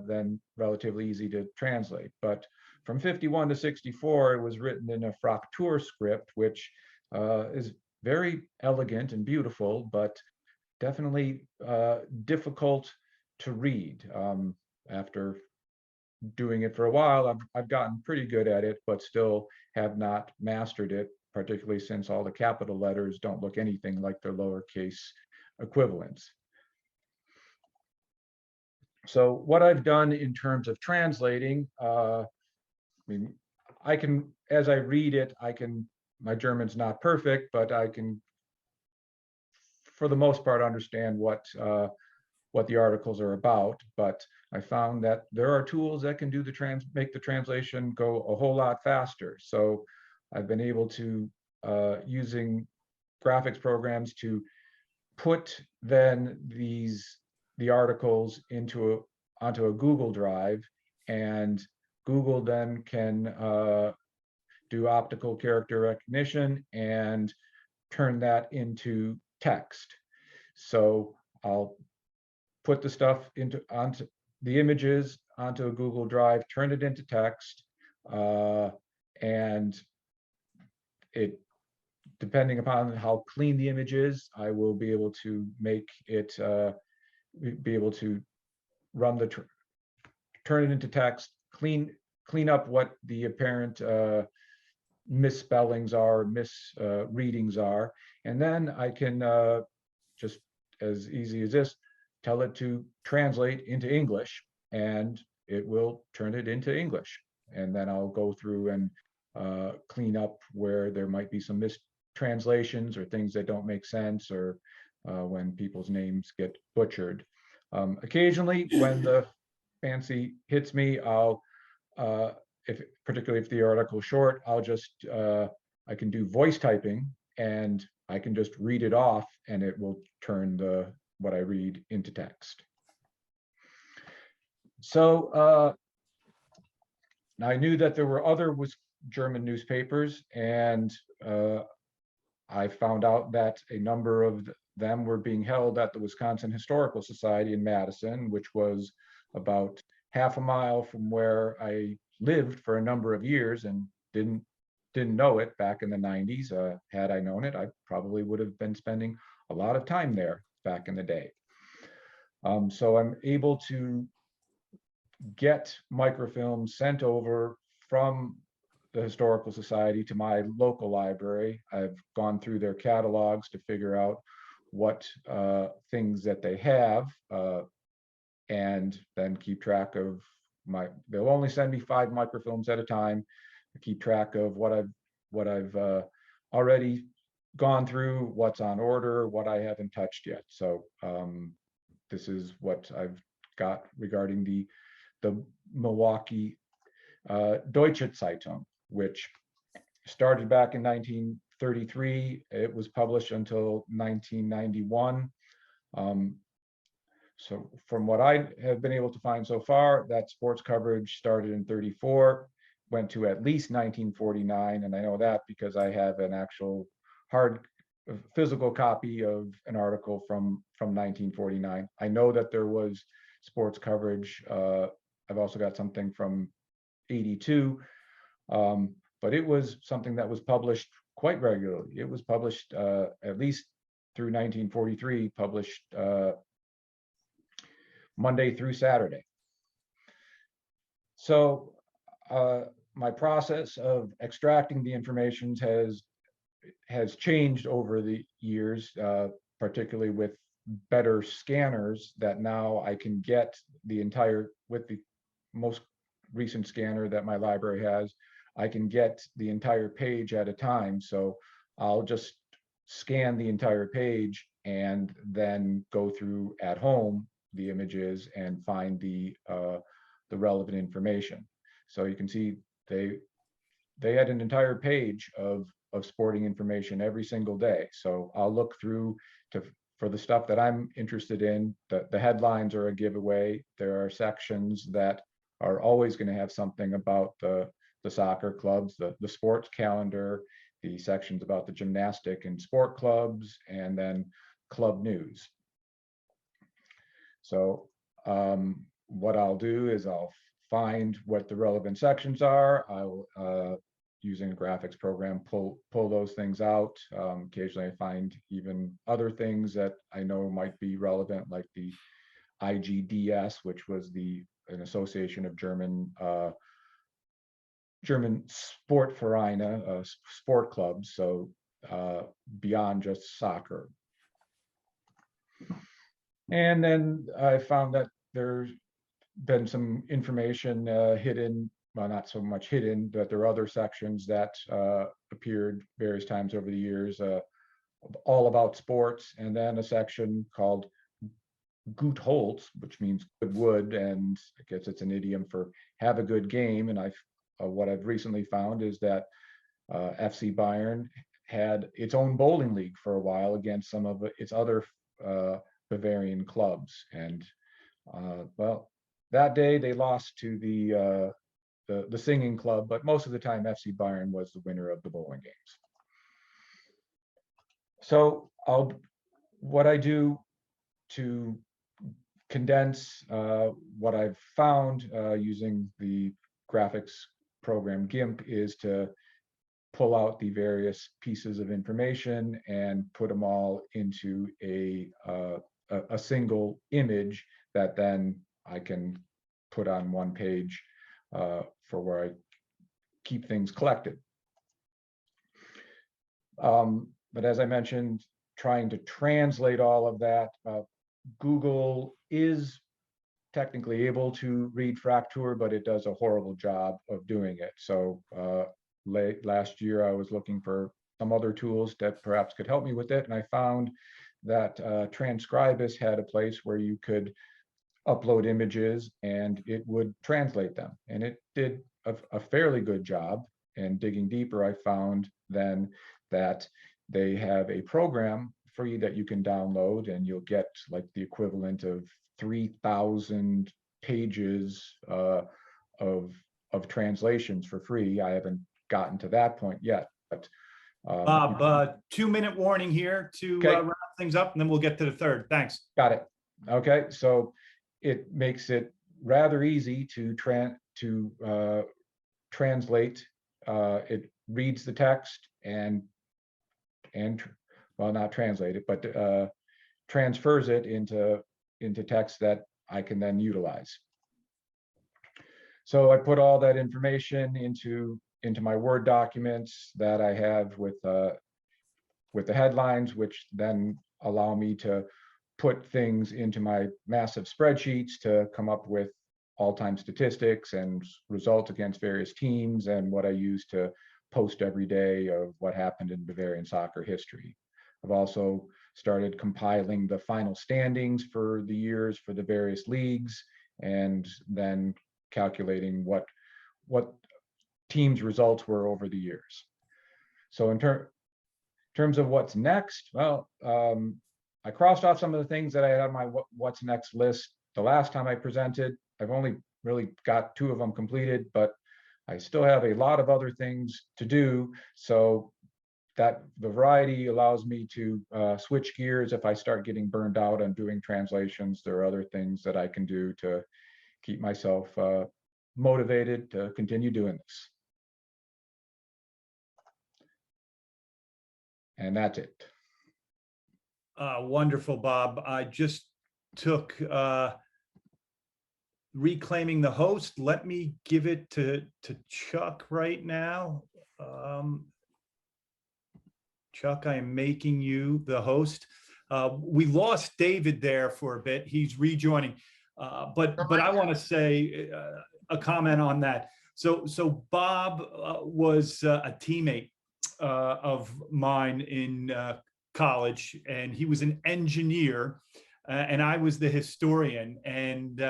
then relatively easy to translate. But from 51 to 64, it was written in a Fraktur script, which is very elegant and beautiful, but definitely difficult to read. After doing it for a while, I've gotten pretty good at it, but still have not mastered it, particularly since all the capital letters don't look anything like their lowercase equivalents. So what I've done in terms of translating, I mean, I can, as I read it, my German's not perfect, but I can, for the most part, understand what the articles are about. But I found that there are tools that can make the translation go a whole lot faster. So I've been able to, using graphics programs, to put then the articles onto a Google Drive, and Google then can do optical character recognition and turn that into text. So I'll put the stuff onto the images onto a Google Drive, turn it into text, and it, depending upon how clean the image is, I will be able to make it, be able to run turn it into text, clean up what the apparent misspellings are, misreadings are, and then I can just, as easy as this, tell it to translate into English, and it will turn it into English. And then I'll go through and clean up where there might be some mistranslations or things that don't make sense, or when people's names get butchered. Occasionally, when the fancy hits me, I'll, particularly if the article is short, I'll just, I can do voice typing, and I can just read it off, and it will turn what I read into text. So I knew that there were other German newspapers, and I found out that a number of them were being held at the Wisconsin Historical Society in Madison, which was about half a mile from where I lived for a number of years, and didn't know it back in the 90s. Had I known it, I probably would have been spending a lot of time there back in the day. So I'm able to get microfilms sent over from the Historical Society to my local library. I've gone through their catalogs to figure out what things that they have, and then keep track of they'll only send me 5 microfilms at a time. I keep track of what I've already gone through, what's on order, what I haven't touched yet. So this is what I've got regarding the Milwaukee Deutscher Zeitung, which started back in 1933. It was published until 1991. So from what I have been able to find so far, that sports coverage started in 34, went to at least 1949. And I know that because I have an actual hard physical copy of an article from 1949. I know that there was sports coverage. I've also got something from 82, but it was something that was published quite regularly. It was published at least through 1943, published Monday through Saturday. So my process of extracting the information has changed over the years, particularly with better scanners, that now I can get the entire, with the most recent scanner that my library has, I can get the entire page at a time. So I'll just scan the entire page and then go through at home the images and find the relevant information. So you can see they had an entire page of sporting information every single day. So I'll look through for the stuff that I'm interested in. The headlines are a giveaway. There are sections that are always going to have something about the soccer clubs, the sports calendar, the sections about the gymnastic and sport clubs, and then club news. So what I'll do is I'll find what the relevant sections are. I'll, using a graphics program, pull those things out. Occasionally I find even other things that I know might be relevant, like the IGDS, which was an association of German Sportvereine, sport clubs, so beyond just soccer. And then I found that there's been some information hidden, well, not so much hidden, but there are other sections that appeared various times over the years, all about sports, and then a section called Gut Holz, which means good wood, and I guess it's an idiom for have a good game. And what I've recently found is that FC Bayern had its own bowling league for a while against some of its other Bavarian clubs, and well, that day they lost to the singing club, but most of the time FC Bayern was the winner of the bowling games. So what I do to condense what I've found using the graphics program GIMP is to pull out the various pieces of information and put them all into a single image that then I can put on one page for where I keep things collected. But as I mentioned, trying to translate all of that, Google is technically able to read Fraktur, but it does a horrible job of doing it. So last year I was looking for some other tools that perhaps could help me with it, and I found that Transcribus had a place where you could upload images and it would translate them, and it did a fairly good job. And digging deeper, I found then that they have a program free that you can download, and you'll get like the equivalent of 3,000 pages of translations for free. I haven't gotten to that point yet, but Bob, 2-minute warning here to Okay. wrap things up, and then we'll get to the third. Thanks. Got it. Okay, so it makes it rather easy to translate. It reads the text and well, not translate it, but transfers it into text that I can then utilize. So I put all that information into my Word documents that I have with the headlines, which then allow me to put things into my massive spreadsheets to come up with all-time statistics and results against various teams, and what I use to post every day of what happened in Bavarian soccer history. I've also started compiling the final standings for the years for the various leagues, and then calculating what teams' results were over the years. So in terms of what's next, well, I crossed off some of the things that I had on my what's next list the last time I presented. I've only really got 2 of them completed, but I still have a lot of other things to do. So that the variety allows me to switch gears if I start getting burned out on doing translations. There are other things that I can do to keep myself motivated to continue doing this. And that's it. Wonderful, Bob. I just took reclaiming the host. Let me give it to Chuck right now. Chuck, I am making you the host. We lost David there for a bit. He's rejoining, but I want to say a comment on that. So Bob was a teammate of mine in college, and he was an engineer, and I was the historian, and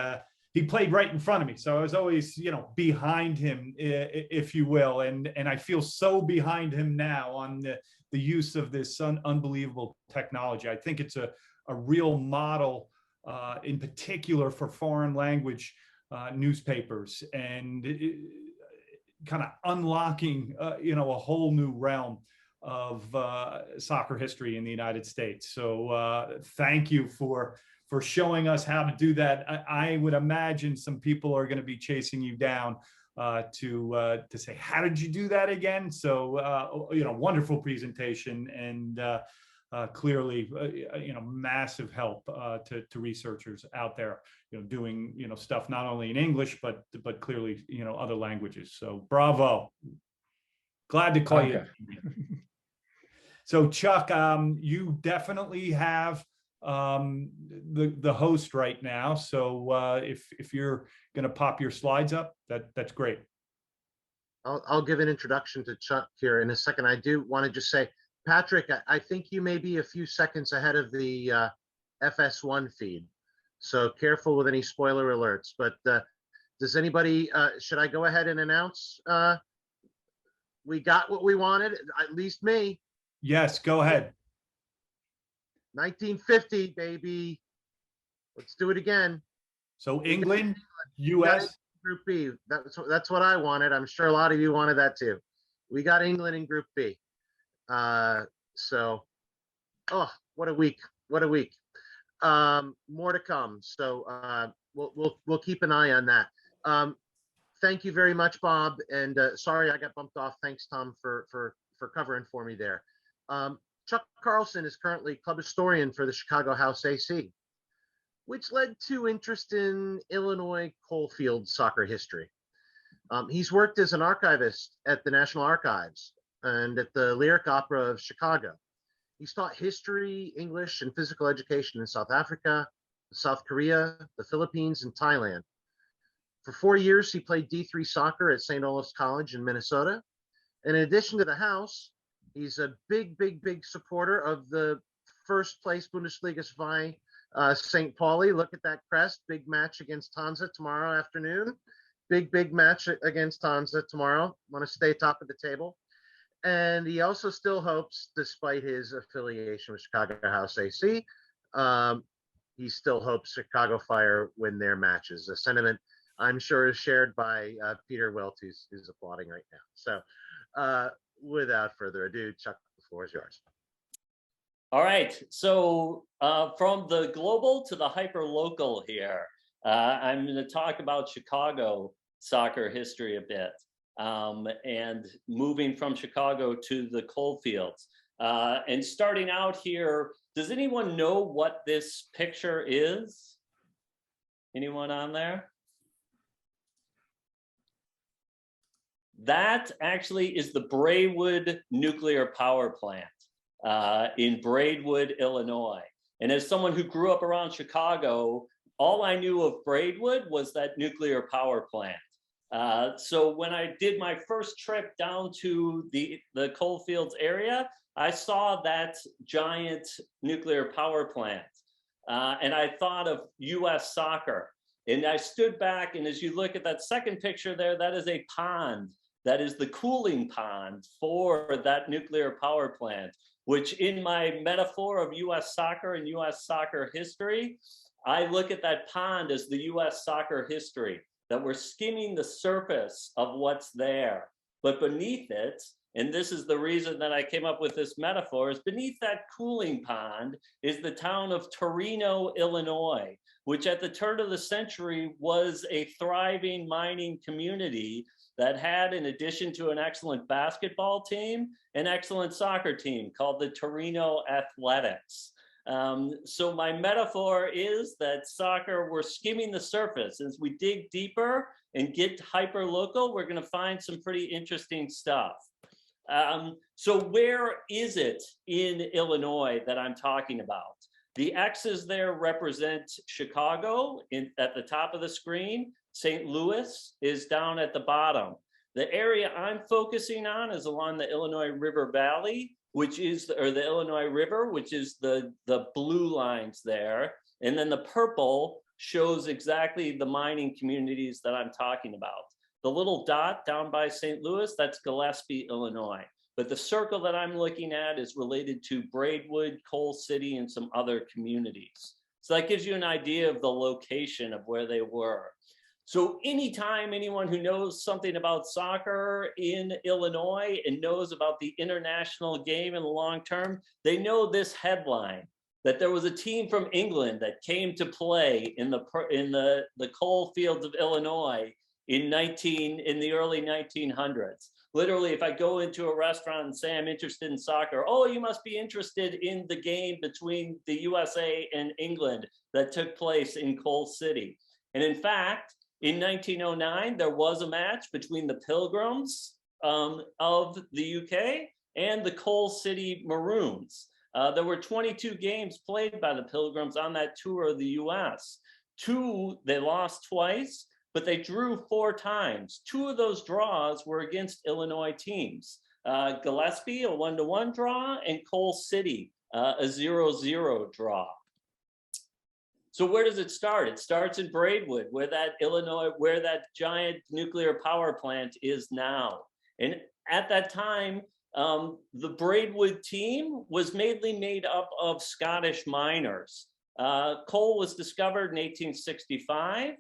he played right in front of me. So I was always, behind him, if you will. And I feel so behind him now on the use of this unbelievable technology. I think it's a real model, in particular for foreign language newspapers, and kind of unlocking, a whole new realm of soccer history in the United States. So thank you for showing us how to do that. I would imagine some people are going to be chasing you down to say, how did you do that again? So, wonderful presentation, and clearly, massive help to researchers out there, doing, stuff not only in English, but clearly, other languages. So bravo. Glad to call you. So Chuck, you definitely have the host right now. So if you're going to pop your slides up, that's great. I'll give an introduction to Chuck here in a second. I do want to just say, Patrick, I think you may be a few seconds ahead of the FS1 feed. So careful with any spoiler alerts. But does anybody, should I go ahead and announce we got what we wanted, at least me? Yes, go ahead. 1950, baby. Let's do it again. So England, US. Group B. That's what I wanted. I'm sure a lot of you wanted that too. We got England in Group B. So, oh, what a week! What a week! More to come. So we'll keep an eye on that. Thank you very much, Bob. And sorry I got bumped off. Thanks, Tom, for covering for me there. Chuck Carlson is currently club historian for the Chicago House AC, which led to interest in Illinois coalfield soccer history. He's worked as an archivist at the National Archives and at the Lyric Opera of Chicago. He's taught history, English, and physical education in South Africa, South Korea, the Philippines, and Thailand. For 4 years, he played D3 soccer at St. Olaf's College in Minnesota. And in addition to the House, he's a big supporter of the first place Bundesliga Zwei St. Pauli. Look at that crest. Big match against Tanza tomorrow afternoon. Big match against Tanza tomorrow. Want to stay top of the table. And he also still hopes, despite his affiliation with Chicago House AC, he still hopes Chicago Fire win their matches. A sentiment I'm sure is shared by Peter Wilt, who's applauding right now. So without further ado, Chuck, the floor is yours. All right, so from the global to the hyper local here, I'm going to talk about Chicago soccer history a bit, and moving from Chicago to the coalfields. And starting out here, does anyone know what this picture is? Anyone on there? That actually is the Braidwood nuclear power plant in Braidwood, Illinois. And as someone who grew up around Chicago, all I knew of Braidwood was that nuclear power plant. So when I did my first trip down to the coalfields area, I saw that giant nuclear power plant. And I thought of US soccer. And I stood back, and as you look at that second picture there, that is a pond. That is the cooling pond for that nuclear power plant, which in my metaphor of US soccer and US soccer history, I look at that pond as the US soccer history, that we're skimming the surface of what's there. But beneath it, and this is the reason that I came up with this metaphor, is beneath that cooling pond is the town of Torino, Illinois, which at the turn of the century was a thriving mining community that had, in addition to an excellent basketball team, an excellent soccer team called the Torino Athletics. So my metaphor is that soccer, we're skimming the surface. As we dig deeper and get hyper local, we're going to find some pretty interesting stuff. So where is it in Illinois that I'm talking about? The X's there represent Chicago at the top of the screen. St. Louis is down at the bottom. The area I'm focusing on is along the Illinois River Valley, which is, or the Illinois River, which is the blue lines there. And then the purple shows exactly the mining communities that I'm talking about. The little dot down by St. Louis, that's Gillespie, Illinois. But the circle that I'm looking at is related to Braidwood, Coal City, and some other communities. So that gives you an idea of the location of where they were. So anytime anyone who knows something about soccer in Illinois and knows about the international game in the long term, they know this headline, that there was a team from England that came to play in the coal fields of Illinois in the early 1900s. Literally, if I go into a restaurant and say I'm interested in soccer, oh, you must be interested in the game between the USA and England that took place in Coal City. And in fact, in 1909, there was a match between the Pilgrims of the UK and the Coal City Maroons. There were 22 games played by the Pilgrims on that tour of the US. 2, they lost twice, but they drew 4 times. 2 of those draws were against Illinois teams. Gillespie, a 1-1 draw, and Coal City, a 0-0 draw. So where does it start? It starts in Braidwood, where that giant nuclear power plant is now. And at that time, the Braidwood team was mainly made up of Scottish miners. Coal was discovered in 1865.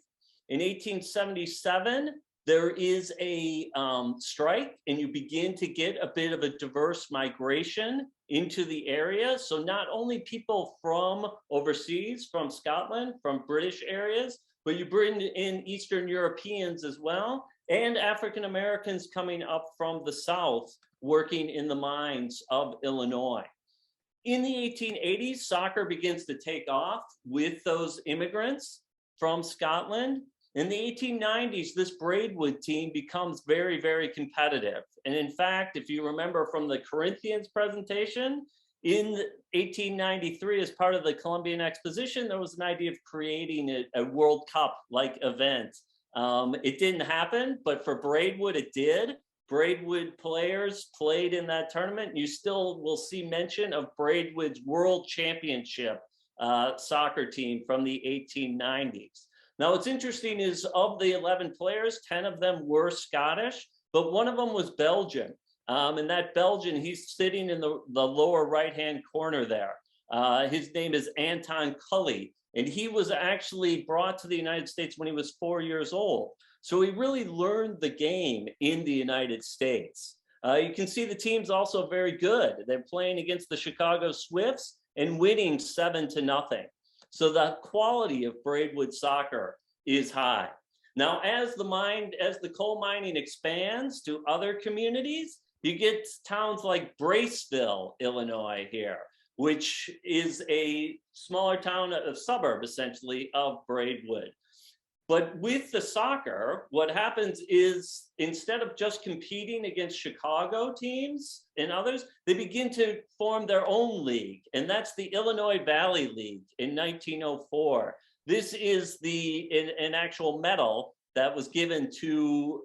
In 1877, there is a strike, and you begin to get a bit of a diverse migration into the area. So not only people from overseas, from Scotland, from British areas, but you bring in Eastern Europeans as well, and African Americans coming up from the South, working in the mines of Illinois. In the 1880s, soccer begins to take off with those immigrants from Scotland. In the 1890s, this Braidwood team becomes very, very competitive. And in fact, if you remember from the Corinthians presentation, in 1893, as part of the Columbian Exposition, there was an idea of creating a World Cup-like event. It didn't happen, but for Braidwood, it did. Braidwood players played in that tournament. You still will see mention of Braidwood's World Championship soccer team from the 1890s. Now, what's interesting is of the 11 players, 10 of them were Scottish, but one of them was Belgian. And that Belgian, he's sitting in the lower right-hand corner there. His name is Anton Cully, and he was actually brought to the United States when he was 4 years old. So he really learned the game in the United States. You can see the team's also very good. They're playing against the Chicago Swifts and winning 7-0. So the quality of Braidwood soccer is high. Now, as the coal mining expands to other communities, you get towns like Braceville, Illinois here, which is a smaller town, a suburb essentially of Braidwood. But with the soccer, what happens is instead of just competing against Chicago teams and others, they begin to form their own league. And that's the Illinois Valley League in 1904. This is an actual medal that was given to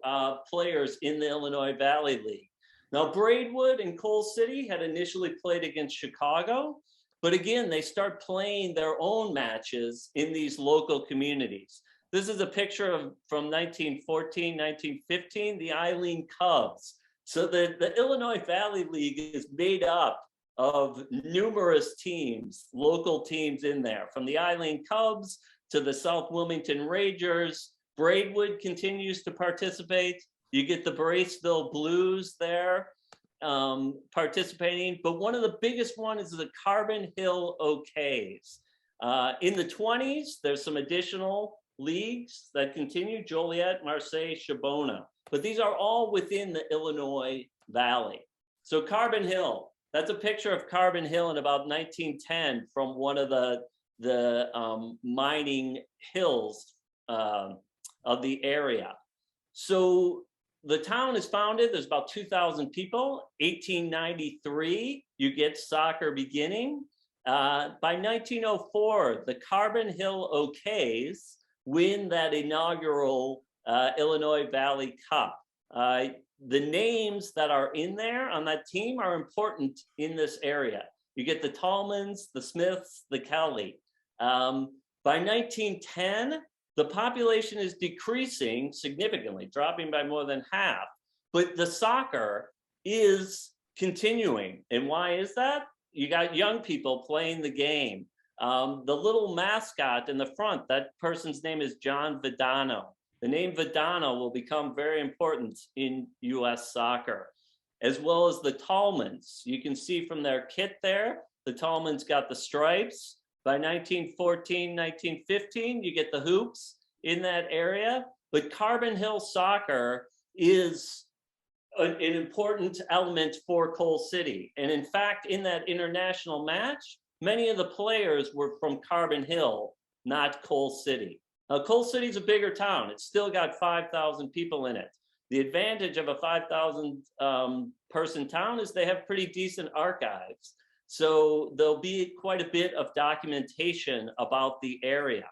players in the Illinois Valley League. Now, Braidwood and Coal City had initially played against Chicago, but again, they start playing their own matches in these local communities. This is a picture from 1914, 1915, the Eileen Cubs. So the Illinois Valley League is made up of numerous teams, local teams in there, from the Eileen Cubs to the South Wilmington Ragers. Braidwood continues to participate. You get the Braceville Blues there participating, but one of the biggest ones is the Carbon Hill OKs. In the 20s, there's some additional leagues that continue, Joliet, Marseille, Shabona, but these are all within the Illinois Valley. So Carbon Hill, that's a picture of Carbon Hill in about 1910 from one of the mining hills of the area. So the town is founded, there's about 2,000 people. 1893, you get soccer beginning. By 1904, the Carbon Hill OKs win that inaugural Illinois Valley Cup. The names that are in there on that team are important in this area. You get the Tallmans, the Smiths, the Kelly. By 1910, the population is decreasing significantly, dropping by more than half, but the soccer is continuing. And why is that? You got young people playing the game. The little mascot in the front, that person's name is John Vidano. The name Vidano will become very important in US soccer, as well as the Tallmans. You can see from their kit there, the Tallmans got the stripes. By 1914, 1915, you get the hoops in that area. But Carbon Hill soccer is an important element for Coal City. And in fact, in that international match, many of the players were from Carbon Hill, not Coal City. Coal City's a bigger town. It's still got 5,000 people in it. The advantage of a 5,000 person town is they have pretty decent archives. So there'll be quite a bit of documentation about the area.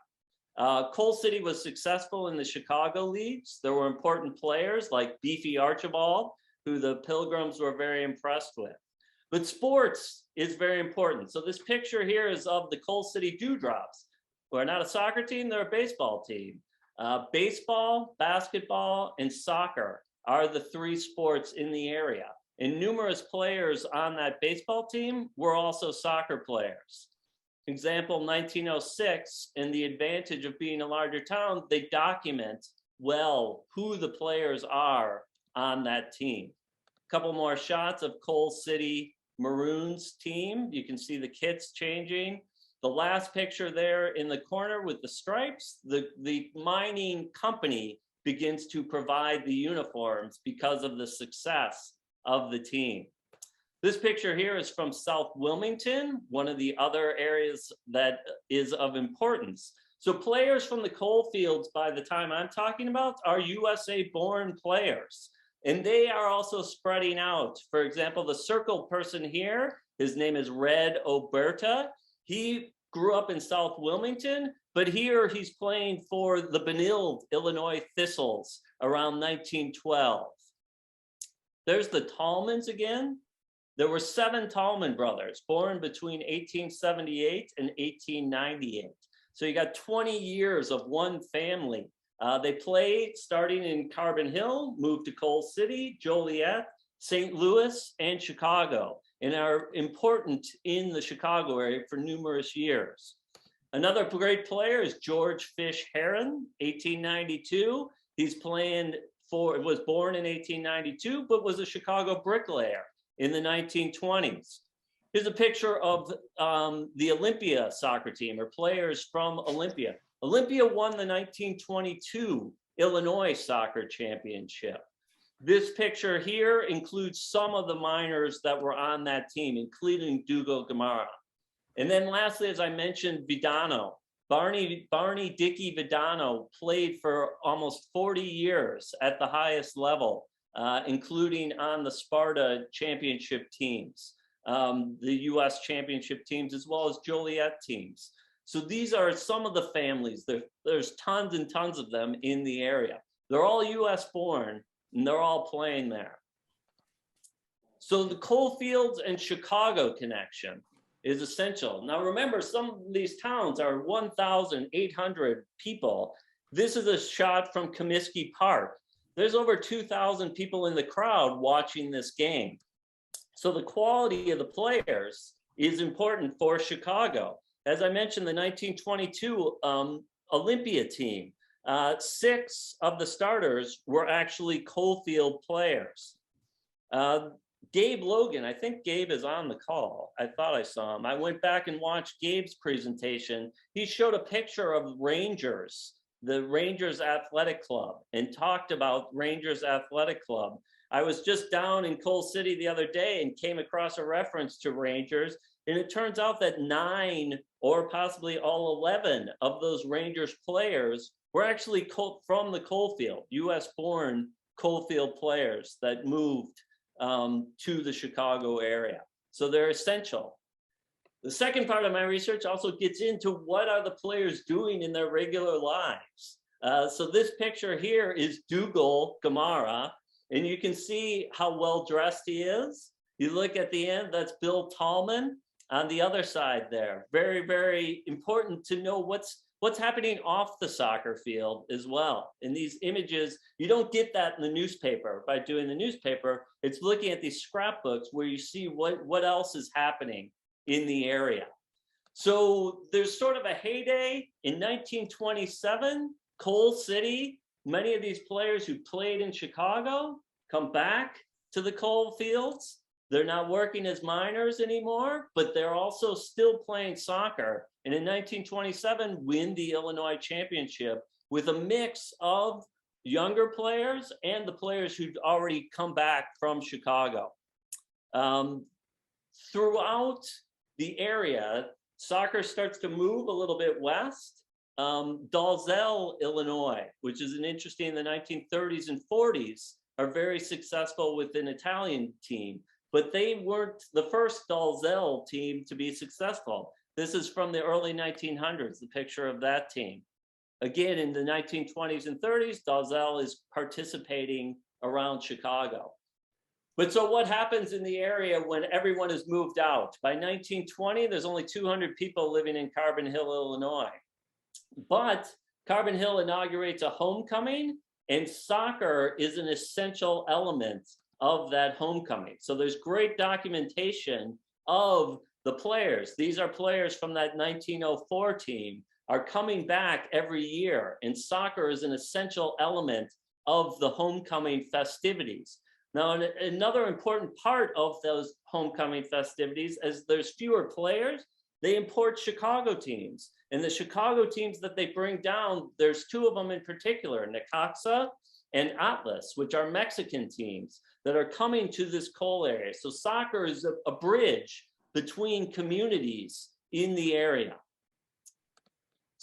Coal City was successful in the Chicago leagues. There were important players like Beefy Archibald, who the Pilgrims were very impressed with. But sports is very important. So this picture here is of the Coal City Dewdrops. We're not a soccer team, they're a baseball team. Baseball, basketball, and soccer are the three sports in the area. And numerous players on that baseball team were also soccer players. Example, 1906, and the advantage of being a larger town, they document well who the players are on that team. A couple more shots of Coal City Maroons team. You can see the kits changing. The last picture there in the corner with the stripes, the mining company begins to provide the uniforms because of the success of the team. This picture here is from South Wilmington, one of the other areas that is of importance. So players from the coal fields, by the time I'm talking about, are USA-born players. And they are also spreading out. For example, the circle person here, his name is Red Oberta. He grew up in South Wilmington, but here he's playing for the Benilde, Illinois Thistles around 1912. There's the Tallmans again. There were 7 Tallman brothers born between 1878 and 1898. So you got 20 years of one family. They played starting in Carbon Hill, moved to Coal City, Joliet, St. Louis, and Chicago, and are important in the Chicago area for numerous years. Another great player is George Fish Heron, 1892. He's playing was born in 1892, but was a Chicago bricklayer in the 1920s. Here's a picture of the Olympia soccer team, or players from Olympia. Olympia won the 1922 Illinois Soccer Championship. This picture here includes some of the miners that were on that team, including Dougal Gamara. And then lastly, as I mentioned, Vidano. Barney Dickey Vidano played for almost 40 years at the highest level, including on the Sparta championship teams, the US championship teams, as well as Joliet teams. So these are some of the families. There's tons and tons of them in the area. They're all US born, and they're all playing there. So the coal fields and Chicago connection is essential. Now remember, some of these towns are 1,800 people. This is a shot from Comiskey Park. There's over 2,000 people in the crowd watching this game. So the quality of the players is important for Chicago. As I mentioned, the 1922 Olympia team, 6 of the starters were actually coalfield players. Gabe Logan, I think Gabe is on the call. I thought I saw him. I went back and watched Gabe's presentation. He showed a picture of Rangers, the Rangers Athletic Club, and talked about Rangers Athletic Club. I was just down in Coal City the other day and came across a reference to Rangers, and it turns out that 9 or possibly all 11 of those Rangers players were actually from the coalfield, US-born coalfield players that moved to the Chicago area. So they're essential. The second part of my research also gets into what are the players doing in their regular lives. So this picture here is Dougal Gamara, and you can see how well dressed he is. You look at the end, that's Bill Tallman on the other side there. Very, very important to know what's happening off the soccer field as well. In these images, you don't get that in the newspaper by doing the newspaper. It's looking at these scrapbooks where you see what else is happening in the area. So there's sort of a heyday in 1927, Coal City. Many of these players who played in Chicago come back to the coal fields. They're not working as miners anymore, but they're also still playing soccer. And in 1927, win the Illinois Championship with a mix of younger players and the players who'd already come back from Chicago. Throughout the area, soccer starts to move a little bit west. Dalzell, Illinois, which is an interesting in the 1930s and 40s, are very successful with an Italian team. but they weren't the first Dalzell team to be successful. This is from the early 1900s, the picture of that team. Again, in the 1920s and 30s, Dalzell is participating around Chicago. But so what happens in the area when everyone has moved out? By 1920, there's only 200 people living in Carbon Hill, Illinois. But Carbon Hill inaugurates a homecoming, and soccer is an essential element of that homecoming. So there's great documentation of the players. These are players from that 1904 team are coming back every year, and soccer is an essential element of the homecoming festivities. Now, another important part of those homecoming festivities, as there's fewer players, they import Chicago teams. And the Chicago teams that they bring down, there's two of them in particular, Necaxa and Atlas, which are Mexican teams that are coming to this coal area. So soccer is a bridge between communities in the area.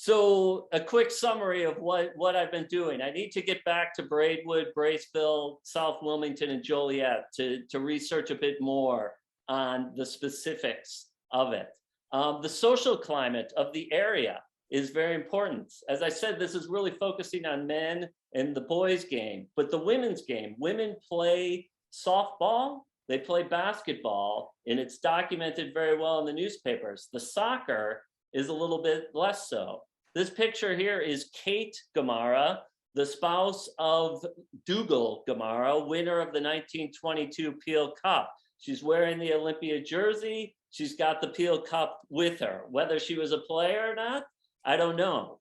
So a quick summary of what I've been doing. I need to get back to Braidwood, Braceville, South Wilmington, and Joliet to research a bit more on the specifics of it. The social climate of the area is very important. As I said, this is really focusing on men and the boys' game, but the women's game, women play softball, they play basketball, and it's documented very well in the newspapers. The soccer is a little bit less so. This picture here is Kate Gamara, the spouse of Dougal Gamara, winner of the 1922 Peel Cup. She's wearing the Olympia jersey. She's got the Peel Cup with her. Whether she was a player or not, I don't know.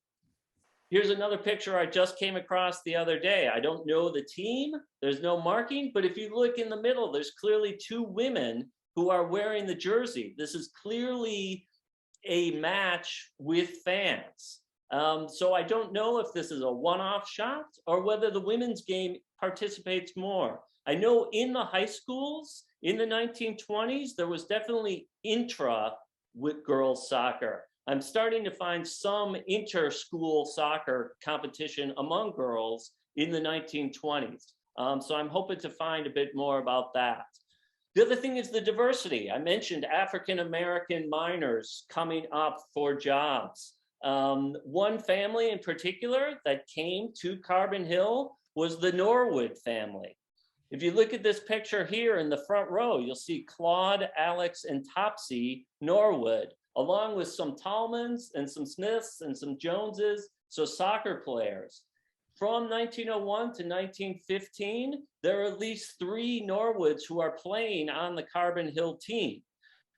Here's another picture I just came across the other day. I don't know the team. There's no marking, but if you look in the middle, there's clearly two women who are wearing the jersey. This is clearly a match with fans. So I don't know if this is a one-off shot or whether the women's game participates more. I know in the high schools in the 1920s, there was definitely intra with girls soccer. I'm starting to find some inter-school soccer competition among girls in the 1920s. So I'm hoping to find a bit more about that. The other thing is the diversity. I mentioned African-American miners coming up for jobs. One family in particular that came to Carbon Hill was the Norwood family. If you look at this picture here in the front row, you'll see Claude, Alex, and Topsy Norwood, along with some Tallmans and some Smiths and some Joneses, so soccer players. From 1901 to 1915, there are at least 3 Norwoods who are playing on the Carbon Hill team.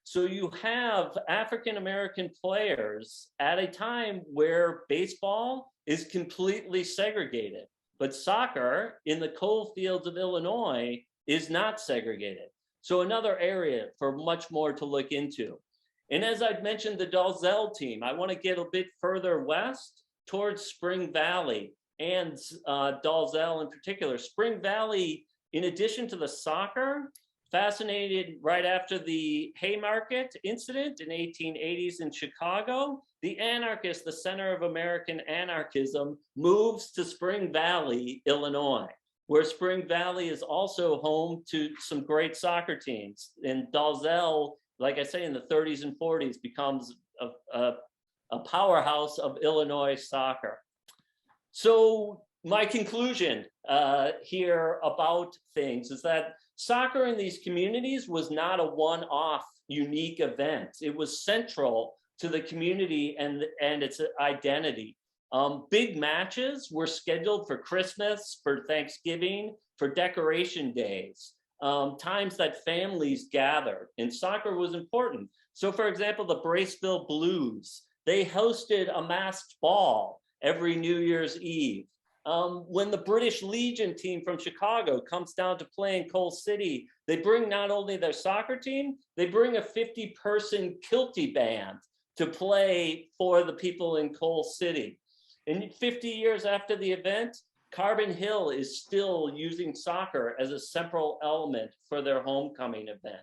So you have African-American players at a time where baseball is completely segregated, but soccer in the coal fields of Illinois is not segregated. So another area for much more to look into. And as I've mentioned, the Dalzell team, I want to get a bit further west towards Spring Valley and Dalzell in particular. Spring Valley, in addition to the soccer, fascinated right after the Haymarket incident in 1880s in Chicago, the anarchists, the center of American anarchism, moves to Spring Valley, Illinois, where Spring Valley is also home to some great soccer teams. And Dalzell, like I say, in the 30s and 40s becomes a powerhouse of Illinois soccer. So my conclusion here about things is that soccer in these communities was not a one-off unique event. It was central to the community and its identity. Big matches were scheduled for Christmas, for Thanksgiving, for decoration days, times that families gathered, and soccer was important. So for example, the Braceville Blues, they hosted a masked ball every New Year's Eve. When the British Legion team from Chicago comes down to play in Coal City, they bring not only their soccer team, they bring a 50-person kiltie band to play for the people in Coal City. And 50 years after the event, Carbon Hill is still using soccer as a central element for their homecoming event.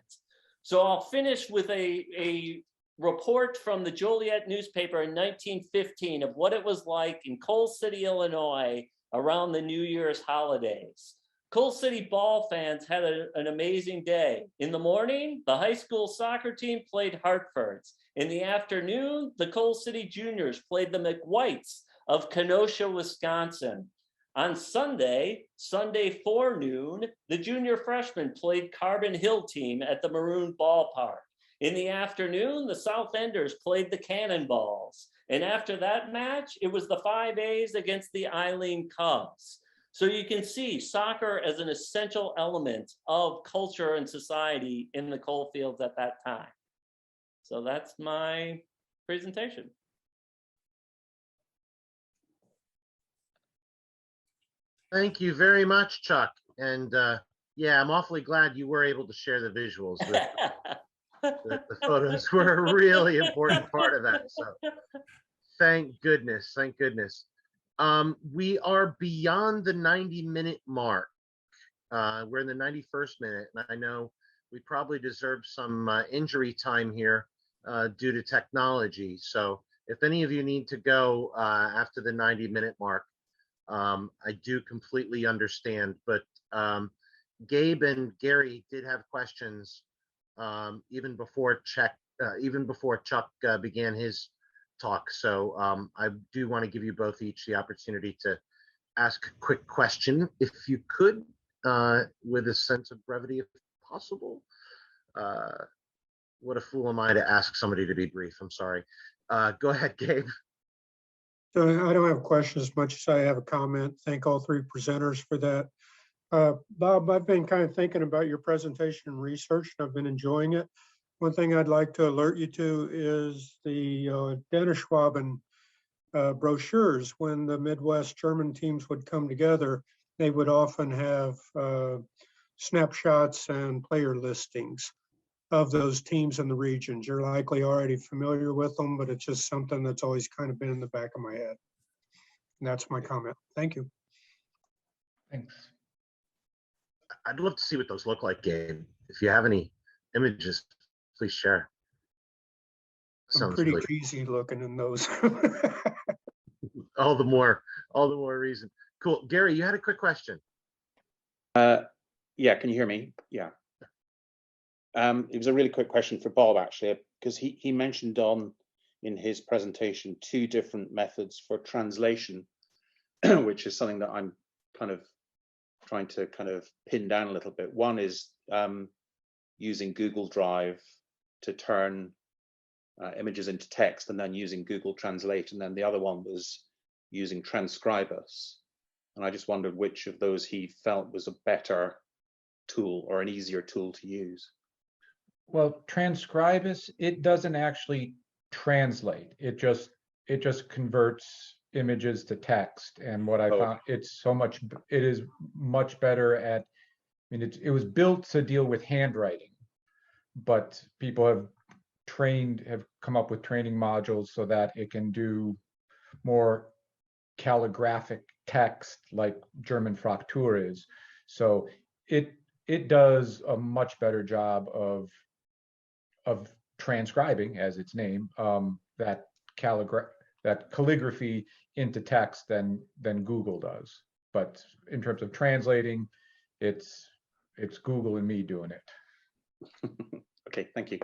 So I'll finish with a report from the Joliet newspaper in 1915 of what it was like in Coal City, Illinois, around the New Year's holidays. Coal City Ball fans had an amazing day. In the morning, the high school soccer team played Hartford's. In the afternoon, the Coal City Juniors played the McWhites of Kenosha, Wisconsin. On Sunday forenoon, the junior freshmen played Carbon Hill team at the Maroon Ballpark. In the afternoon, the South Enders played the Cannonballs. And after that match, it was the 5As against the Eileen Cubs. So you can see soccer as an essential element of culture and society in the coal fields at that time. So that's my presentation. Thank you very much, Chuck. And yeah, I'm awfully glad you were able to share the visuals. The photos were a really important part of that. So thank goodness, thank goodness. We are beyond the 90-minute mark. We're in the 91st minute, and I know we probably deserve some injury time here due to technology. So if any of you need to go after the 90-minute mark, I do completely understand. But Gabe and Gary did have questions even before Chuck began his talk. So I do want to give you both each the opportunity to ask a quick question, if you could, with a sense of brevity, if possible. What a fool am I to ask somebody to be brief. I'm sorry. Go ahead, Gabe. So I don't have questions as much as I have a comment. Thank all three presenters for that. Bob, I've been kind of thinking about your presentation and research, and I've been enjoying it. One thing I'd like to alert you to is the Dennis Schwaben brochures. When the Midwest German teams would come together, they would often have snapshots and player listings of those teams in the regions. You're likely already familiar with them, but it's just something that's always kind of been in the back of my head. And that's my comment. Thank you. Thanks. I'd love to see what those look like, Gabe. If you have any images, please share. I'm pretty cheesy looking in those. all the more reason. Cool. Gary, you had a quick question. Yeah, can you hear me? Yeah. It was a really quick question for Bob, actually, because he mentioned in his presentation 2 different methods for translation, which is something that I'm kind of trying to pin down a little bit. One is using Google Drive to turn images into text, and then using Google Translate, and then the other one was using Transcribus. And I just wondered which of those he felt was a better tool or an easier tool to use. Well, Transcribus, it doesn't actually translate. It just converts images to text. And what I found, it is much better at, I mean, it was built to deal with handwriting, but people have come up with training modules so that it can do more calligraphic text like German Fraktur is. So it does a much better job of transcribing, as its name, that calligraphy into text than Google does. But in terms of translating, it's Google and me doing it. Okay, thank you.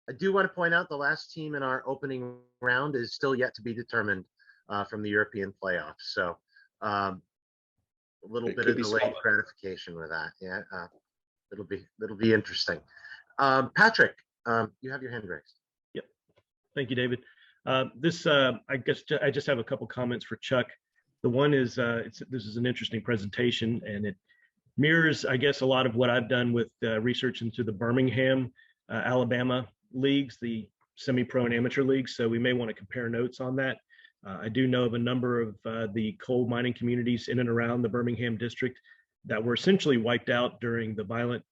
I do want to point out the last team in our opening round is still yet to be determined from the European playoffs. So a little bit of delayed gratification with that. Yeah, it'll be interesting. Patrick, you have your hand raised. Yep. Thank you, David. I guess I just have a couple comments for Chuck. The one is this is an interesting presentation, and it mirrors, I guess, a lot of what I've done with research into the Birmingham, Alabama leagues, the semi-pro and amateur leagues. So we may want to compare notes on that. I do know of a number of the coal mining communities in and around the Birmingham district that were essentially wiped out during the violent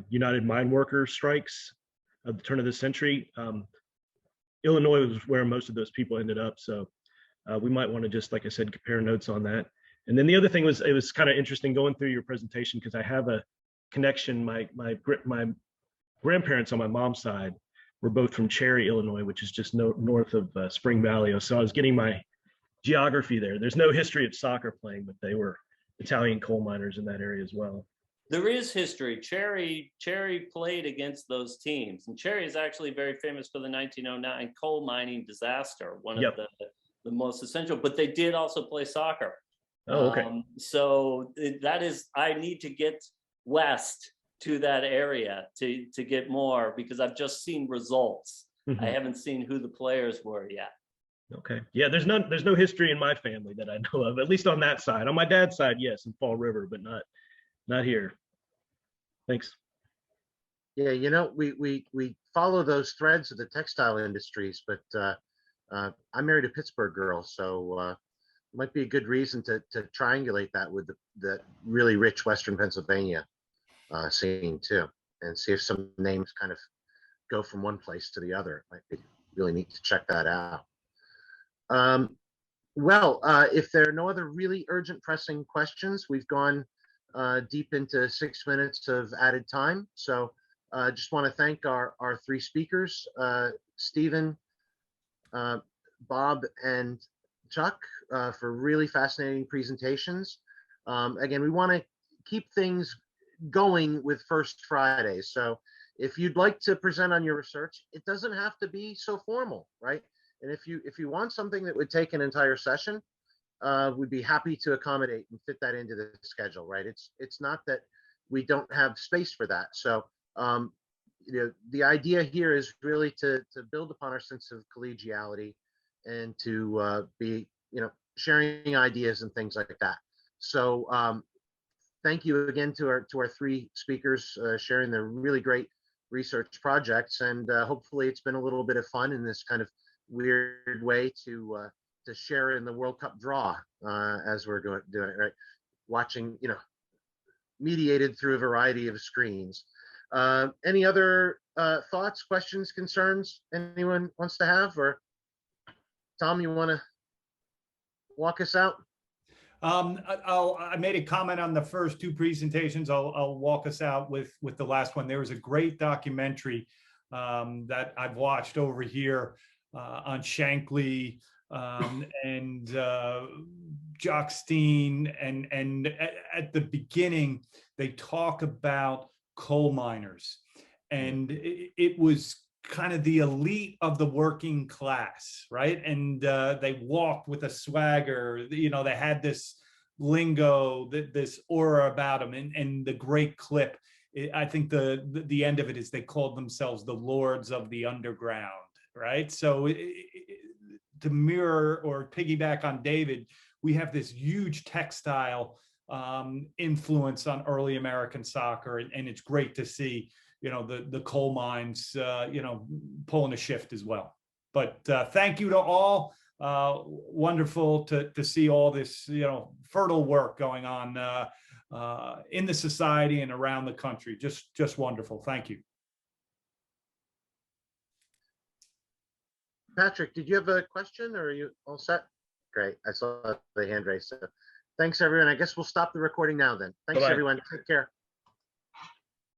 United Mine Workers strikes of the turn of the century. Illinois was where most of those people ended up. So we might want to just, like I said, compare notes on that. And then the other thing was, it was kind of interesting going through your presentation because I have a connection. My grandparents on my mom's side we're both from Cherry, Illinois, which is just north of Spring Valley. So I was getting my geography there. There's no history of soccer playing, but they were Italian coal miners in that area as well. There is history. Cherry played against those teams, and Cherry is actually very famous for the 1909 coal mining disaster, one of the most essential. But they did also play soccer. Oh, okay. So that is, I need to get west to that area to get more, because I've just seen results. I haven't seen who the players were yet. Okay. Yeah, there's no history in my family that I know of, at least on that side. On my dad's side, yes, in Fall River, but not here. Thanks. Yeah, you know, we follow those threads of the textile industries, but I married a Pittsburgh girl, so might be a good reason to triangulate that with the really rich Western Pennsylvania scene too, and see if some names kind of go from one place to the other. Might be really neat to check that out. Well, if there are no other really urgent pressing questions, we've gone deep into 6 minutes of added time. So just want to thank our three speakers, Stephen, Bob, and Chuck, for really fascinating presentations. Again, we want to keep things going with First Fridays. So if you'd like to present on your research, it doesn't have to be so formal, right? And if you want something that would take an entire session, we'd be happy to accommodate and fit that into the schedule, right? It's not that we don't have space for that. So you know, the idea here is really to build upon our sense of collegiality and to be, you know, sharing ideas and things like that. So thank you again to our three speakers sharing their really great research projects, and hopefully it's been a little bit of fun in this kind of weird way to share in the World Cup draw as we're doing it, right? Watching, you know, mediated through a variety of screens. Any other thoughts, questions, concerns anyone wants to have? Or Tom, you want to walk us out? I made a comment on the first two presentations. I'll walk us out with the last one. There was a great documentary that I've watched over here on Shankly and Jock Steen, and at the beginning they talk about coal miners, and it was kind of the elite of the working class, right? And they walked with a swagger, you know, they had this lingo, this aura about them, and the great clip, I think the end of it is they called themselves the Lords of the Underground, right? So to mirror or piggyback on David, we have this huge textile influence on early American soccer, and it's great to see, you know, the coal mines, you know, pulling a shift as well. But thank you to all. Wonderful to see all this, you know, fertile work going on in the society and around the country. Just wonderful. Thank you. Patrick, did you have a question, or are you all set? Great, I saw the hand raised. So thanks everyone. I guess we'll stop the recording now then. Thanks. Bye-bye. Everyone. Take care.